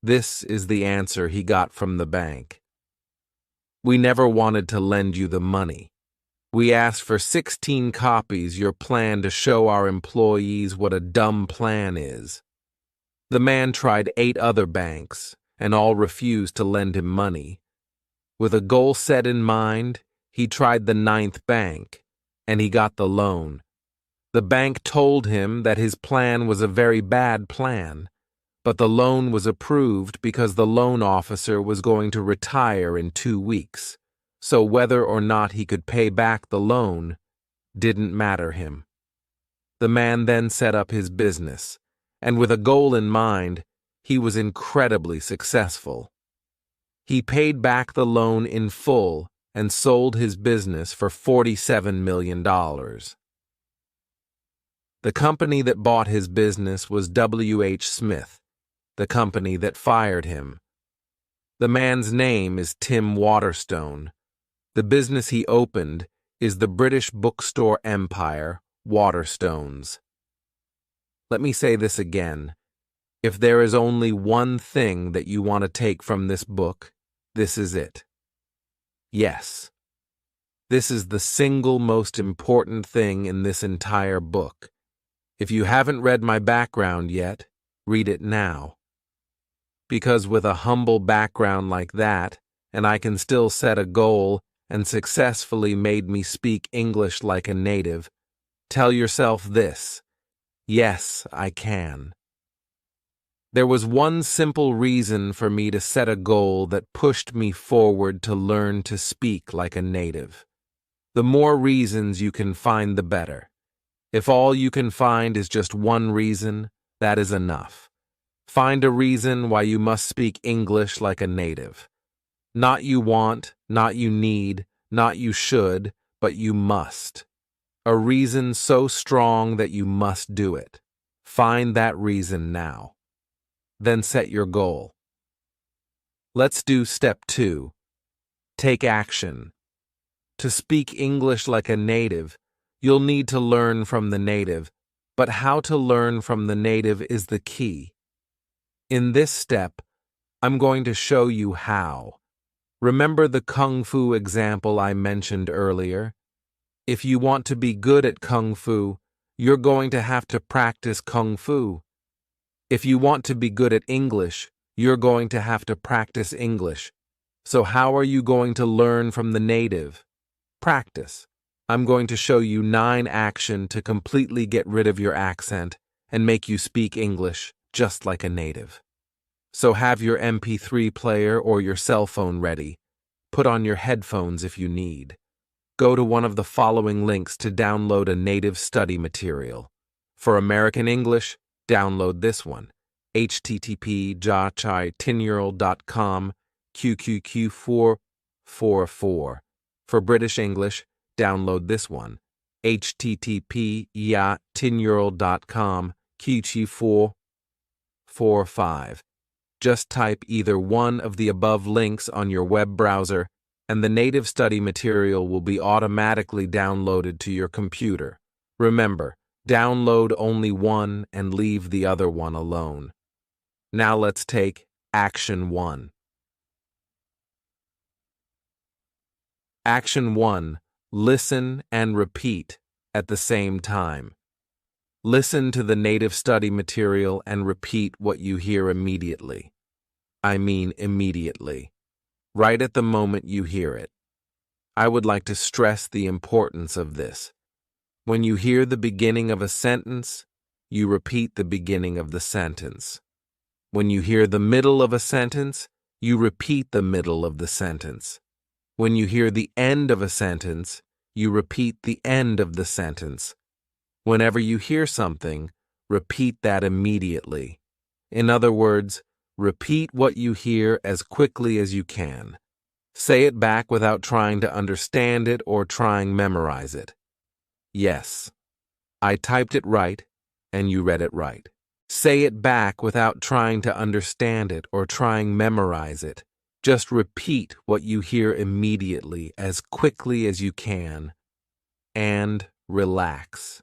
This is the answer he got from the bank. We never wanted to lend you the money. We asked for 16 copies your plan to show our employees what a dumb plan is. The man tried 8 other banks, and all refused to lend him money. With a goal set in mind, he tried the 9th bank, and he got the loan. The bank told him that his plan was a very bad plan, but the loan was approved because the loan officer was going to retire in 2 weeks. So whether or not he could pay back the loan didn't matter him. The man then set up his business, and with a goal in mind, he was incredibly successful. He paid back the loan in full and sold his business for $47 million. The company that bought his business was W.H. Smith, the company that fired him. The man's name is Tim Waterstone. The business he opened is the British bookstore empire, Waterstones. Let me say this again. If there is only one thing that you want to take from this book, this is it. Yes. This is the single most important thing in this entire book. If you haven't read my background yet, read it now. Because with a humble background like that, and I can still set a goal and successfully made me speak English like a native, tell yourself this: yes, I can. There was one simple reason for me to set a goal that pushed me forward to learn to speak like a native. The more reasons you can find, the better. If all you can find is just one reason, that is enough. Find a reason why you must speak English like a native. Not you want, not you need, not you should, but you must. A reason so strong that you must do it. Find that reason now. Then set your goal. Let's do step 2. Take action. To speak English like a native, you'll need to learn from the native, but how to learn from the native is the key. In this step, I'm going to show you how. Remember the Kung Fu example I mentioned earlier? If you want to be good at Kung Fu, you're going to have to practice Kung Fu. If you want to be good at English, you're going to have to practice English. So how are you going to learn from the native? Practice. I'm going to show you 9 actions to completely get rid of your accent and make you speak English just like a native. So have your MP3 player or your cell phone ready. Put on your headphones if you need. Go to one of the following links to download a native study material. For American English, download this one: http://10yearold.com QQQ444. For British English, download this one: http://10yearold.com QQ445. Just type either one of the above links on your web browser, and the native study material will be automatically downloaded to your computer. Remember, download only one and leave the other one alone. Now let's take Action 1. Action 1. Listen and repeat at the same time. Listen to the native study material and repeat what you hear immediately. I mean immediately. Right at the moment you hear it. I would like to stress the importance of this. When you hear the beginning of a sentence, you repeat the beginning of the sentence. When you hear the middle of a sentence, you repeat the middle of the sentence. When you hear the end of a sentence, you repeat the end of the sentence. Whenever you hear something, repeat that immediately. In other words, repeat what you hear as quickly as you can. Say it back without trying to understand it or trying memorize it. Yes, I typed it right, and you read it right. Say it back without trying to understand it or trying memorize it. Just repeat what you hear immediately as quickly as you can, and relax.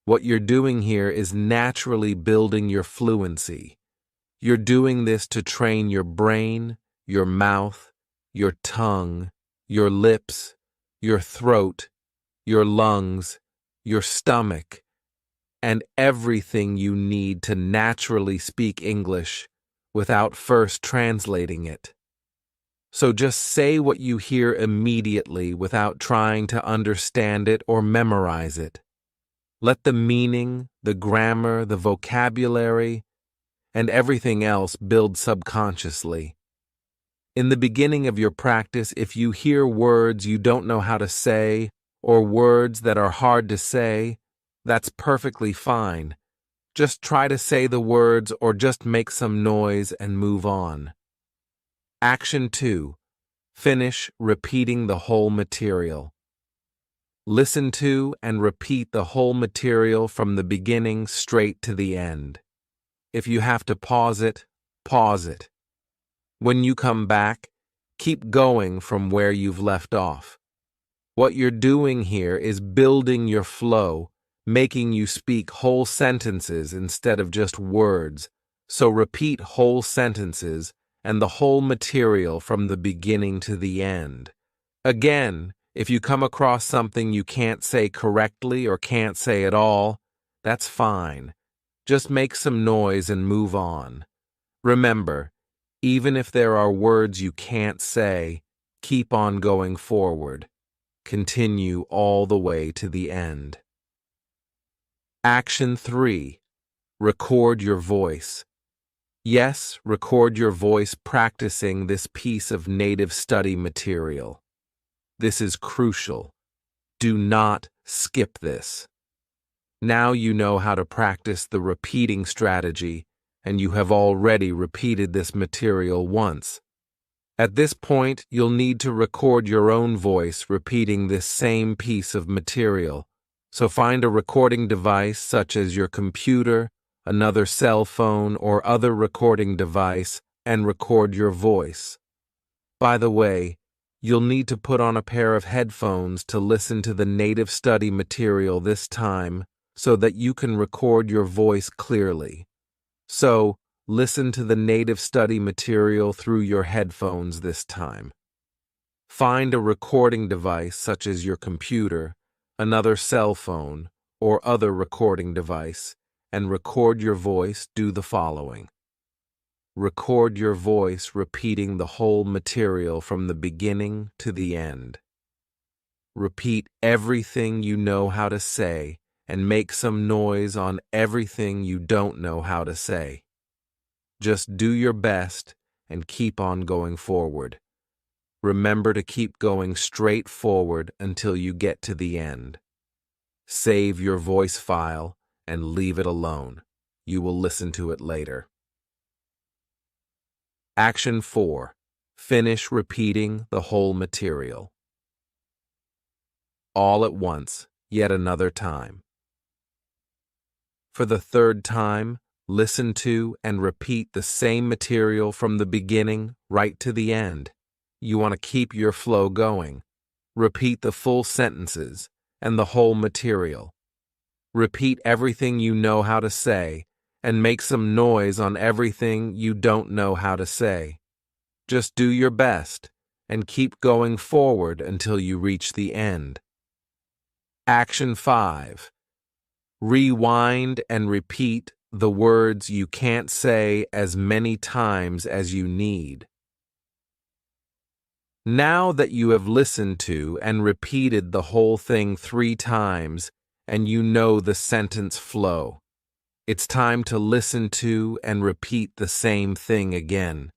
What you're doing here is naturally building your fluency. You're doing this to train your brain, your mouth, your tongue, your lips, your throat, your lungs, your stomach, and everything you need to naturally speak English without first translating it. So just say what you hear immediately without trying to understand it or memorize it. Let the meaning, the grammar, the vocabulary, and everything else build subconsciously. In the beginning of your practice, if you hear words you don't know how to say or words that are hard to say, that's perfectly fine. Just try to say the words or just make some noise and move on. Action 2. Finish repeating the whole material. Listen to and repeat the whole material from the beginning straight to the end. If you have to pause it, pause it. When you come back, keep going from where you've left off. What you're doing here is building your flow, making you speak whole sentences instead of just words. So repeat whole sentences and the whole material from the beginning to the end. Again, if you come across something you can't say correctly or can't say at all, that's fine. Just make some noise and move on. Remember, even if there are words you can't say, keep on going forward. Continue all the way to the end. Action 3. Record your voice. Yes, record your voice practicing this piece of native study material. This is crucial. Do not skip this. Now you know how to practice the repeating strategy, and you have already repeated this material once. At this point, you'll need to record your own voice repeating this same piece of material. So find a recording device such as your computer, another cell phone, or other recording device, and record your voice. By the way, you'll need to put on a pair of headphones to listen to the native study material this time so that you can record your voice clearly. So, listen to the native study material through your headphones this time. Find a recording device such as your computer, another cell phone, or other recording device, and record your voice. Do the following. Record your voice repeating the whole material from the beginning to the end. Repeat everything you know how to say and make some noise on everything you don't know how to say. Just do your best and keep on going forward. Remember to keep going straight forward until you get to the end. Save your voice file and leave it alone. You will listen to it later. Action 4. Finish repeating the whole material. All at once, yet another time. For the third time, listen to and repeat the same material from the beginning right to the end. You want to keep your flow going. Repeat the full sentences and the whole material. Repeat everything you know how to say and make some noise on everything you don't know how to say. Just do your best and keep going forward until you reach the end. Action 5. Rewind and repeat the words you can't say as many times as you need. Now that you have listened to and repeated the whole thing 3 times and you know the sentence flow, it's time to listen to and repeat the same thing again.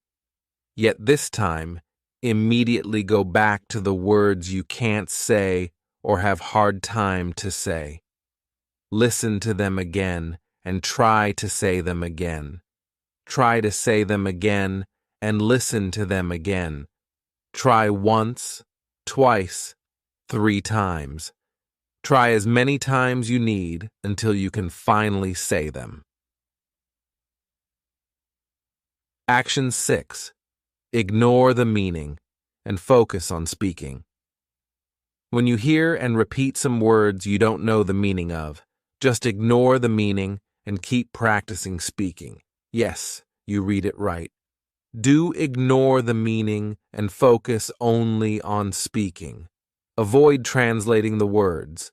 Yet this time, immediately go back to the words you can't say or have hard time to say. Listen to them again and try to say them again. Try to say them again and listen to them again. Try once, twice, 3 times. Try as many times you need until you can finally say them. Action 6. Ignore the meaning and focus on speaking. When you hear and repeat some words you don't know the meaning of, just ignore the meaning and keep practicing speaking. Yes, you read it right. Do ignore the meaning and focus only on speaking. Avoid translating the words.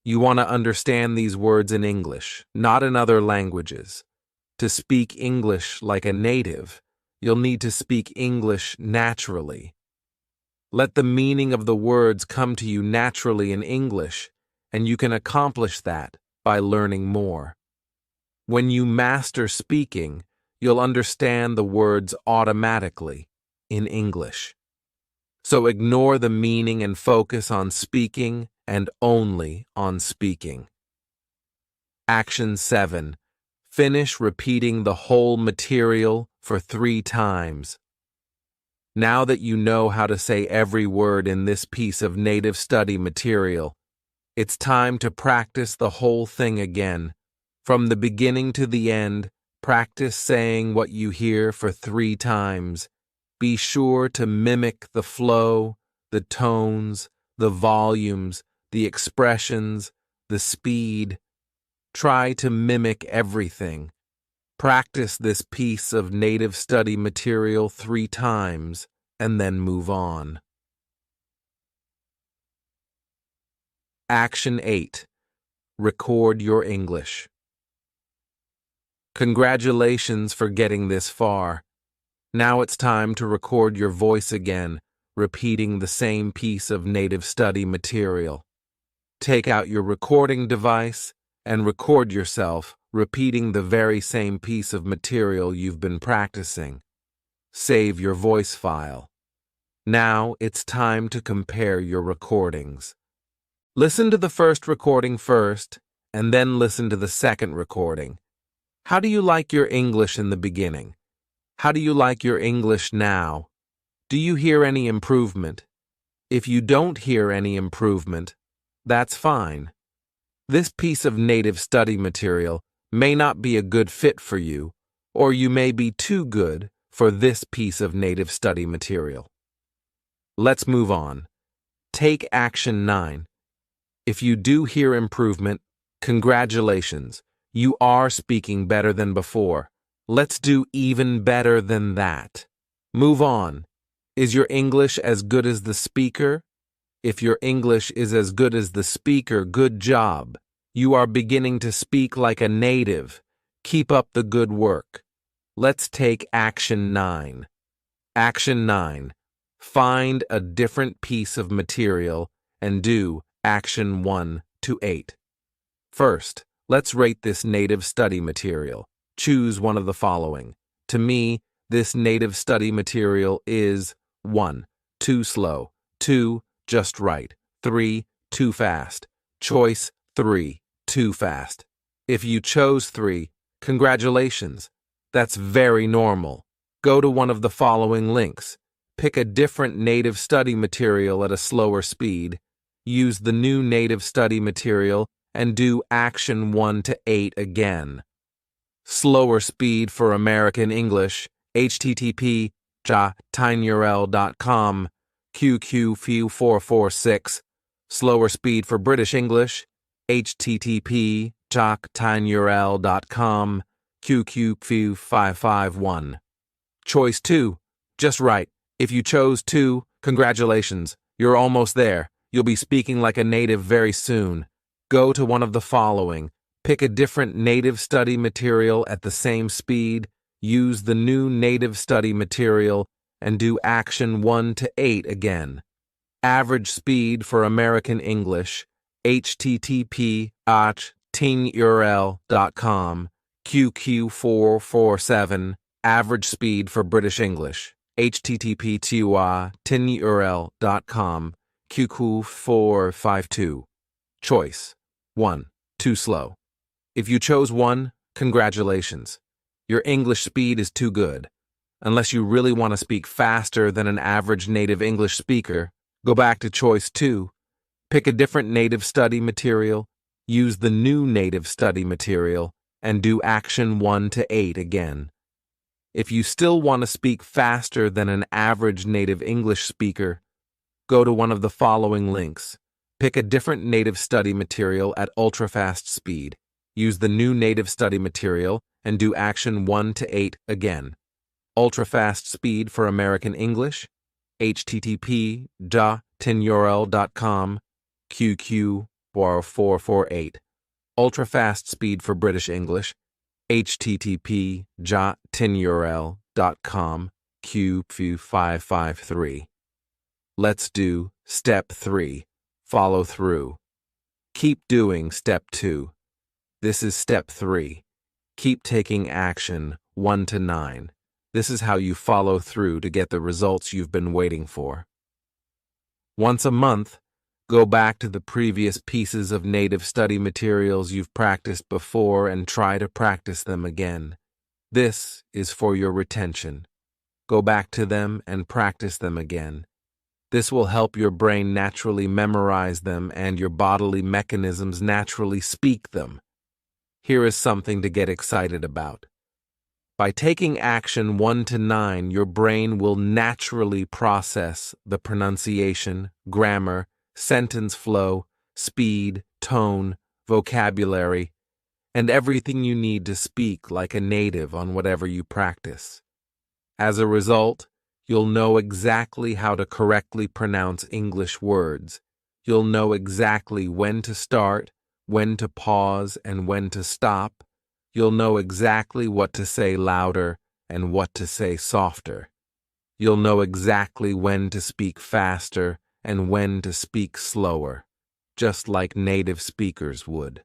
You want to understand these words in English, not in other languages. To speak English like a native, you'll need to speak English naturally. Let the meaning of the words come to you naturally in English, and you can accomplish that by learning more. When you master speaking, you'll understand the words automatically in English. So ignore the meaning and focus on speaking and only on speaking. Action 7. Finish repeating the whole material for 3 times. Now that you know how to say every word in this piece of native study material, it's time to practice the whole thing again. From the beginning to the end, practice saying what you hear for 3 times. Be sure to mimic the flow, the tones, the volumes, the expressions, the speed. Try to mimic everything. Practice this piece of native study material 3 times and then move on. Action 8. Record your English. Congratulations for getting this far. Now it's time to record your voice again, repeating the same piece of native study material. Take out your recording device and record yourself repeating the very same piece of material you've been practicing. Save your voice file. Now it's time to compare your recordings. Listen to the first recording first, and then listen to the second recording. How do you like your English in the beginning? How do you like your English now? Do you hear any improvement? If you don't hear any improvement, that's fine. This piece of native study material may not be a good fit for you, or you may be too good for this piece of native study material. Let's move on. Take action 9. If you do hear improvement, congratulations. You are speaking better than before. Let's do even better than that. Move on. Is your English as good as the speaker? If your English is as good as the speaker, good job. You are beginning to speak like a native. Keep up the good work. Let's take action 9. Action 9. Find a different piece of material and do action 1 to 8. First, let's rate this native study material. Choose one of the following. To me, this native study material is 1. Too slow. 2. Just right. 3. Too fast. Choice 3. Too fast. If you chose 3, congratulations. That's very normal. Go to one of the following links. Pick a different native study material at a slower speed. Use the new native study material and do action 1 to 8 again. Slower speed for American English, http://tinyurl.com, QQ446. Slower speed for British English, http://tinyurl.com, QQ551. Choice 2, just right. If you chose 2, congratulations. You're almost there. You'll be speaking like a native very soon. Go to one of the following. Pick a different native study material at the same speed. Use the new native study material and do action 1 to 8 again. Average speed for American English, http://tinurl.com, QQ447. Average speed for British English, http://tinurl.com, QQ452. Choice 1. Too slow. If you chose 1, congratulations. Your English speed is too good. Unless you really want to speak faster than an average native English speaker, go back to choice 2. Pick a different native study material, use the new native study material, and do action 1 to 8 again. If you still want to speak faster than an average native English speaker, go to one of the following links. Pick a different native study material at ultra-fast speed, use the new native study material, and do action 1 to 8 again. Ultra-fast speed for American English, http://tinurl.com, QQ448. Ultra-fast speed for British English, http://tinurl.com, QQ553. Let's do Step 3. Follow through. Keep doing Step 2. This is Step 3. Keep taking action 1 to 9. This is how you follow through to get the results you've been waiting for. Once a month, go back to the previous pieces of native study materials you've practiced before and try to practice them again. This is for your retention. Go back to them and practice them again. This will help your brain naturally memorize them and your bodily mechanisms naturally speak them. Here is something to get excited about. By taking action 1 to 9, your brain will naturally process the pronunciation, grammar, sentence flow, speed, tone, vocabulary, and everything you need to speak like a native on whatever you practice. As a result, you'll know exactly how to correctly pronounce English words. You'll know exactly when to start, when to pause, and when to stop. You'll know exactly what to say louder and what to say softer. You'll know exactly when to speak faster and when to speak slower, just like native speakers would.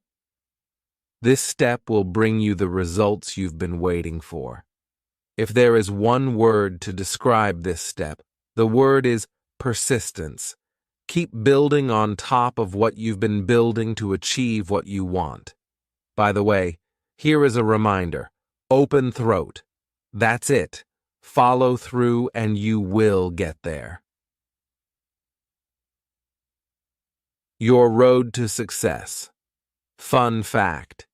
This step will bring you the results you've been waiting for. If there is one word to describe this step, the word is persistence. Keep building on top of what you've been building to achieve what you want. By the way, here is a reminder. Open throat. That's it. Follow through and you will get there. Your road to success. Fun fact.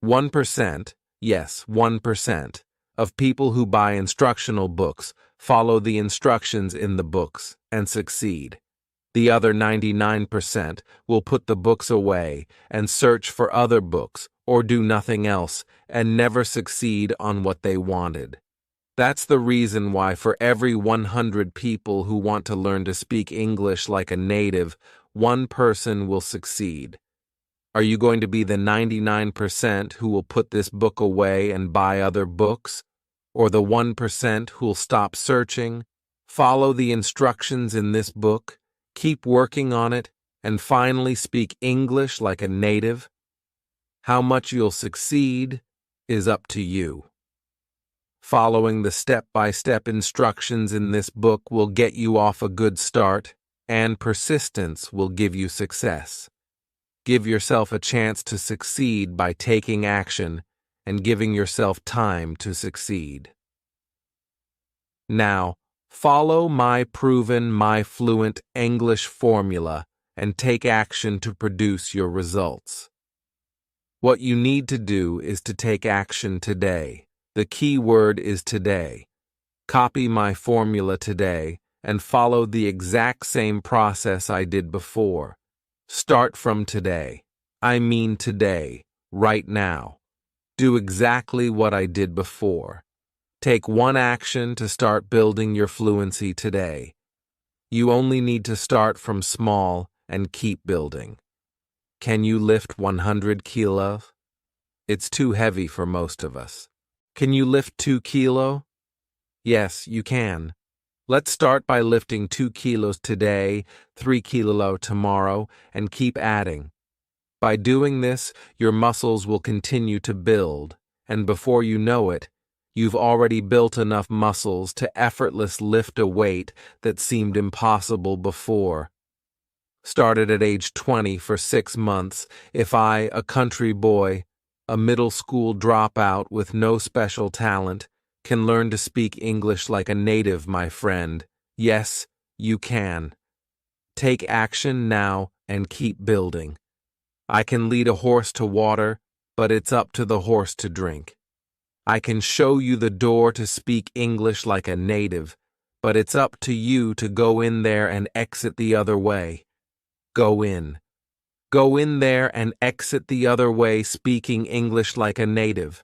1%, yes, 1%, of people who buy instructional books follow the instructions in the books and succeed. The other 99% will put the books away and search for other books or do nothing else and never succeed on what they wanted. That's the reason why for every 100 people who want to learn to speak English like a native, one person will succeed. Are you going to be the 99% who will put this book away and buy other books? Or the 1% who'll stop searching, follow the instructions in this book, keep working on it, and finally speak English like a native? How much you'll succeed is up to you. Following the step-by-step instructions in this book will get you off a good start, and persistence will give you success. Give yourself a chance to succeed by taking action and giving yourself time to succeed. Now, follow my proven, my fluent English formula and take action to produce your results. What you need to do is to take action today. The key word is today. Copy my formula today and follow the exact same process I did before. Start from today. I mean today, right now. Do exactly what I did before. Take one action to start building your fluency today. You only need to start from small and keep building. Can you lift 100 kilos? It's too heavy for most of us. Can you lift 2 kilos? Yes, you can. Let's start by lifting 2 kilos today, 3 kilo tomorrow, and keep adding. By doing this, your muscles will continue to build, and before you know it, you've already built enough muscles to effortlessly lift a weight that seemed impossible before. Started at age 20 for 6 months, if I, a country boy, a middle school dropout with no special talent, can learn to speak English like a native, my friend. Yes, you can. Take action now and keep building. I can lead a horse to water, but it's up to the horse to drink. I can show you the door to speak English like a native, but it's up to you to go in there and exit the other way. Go in. Go in there and exit the other way speaking English like a native.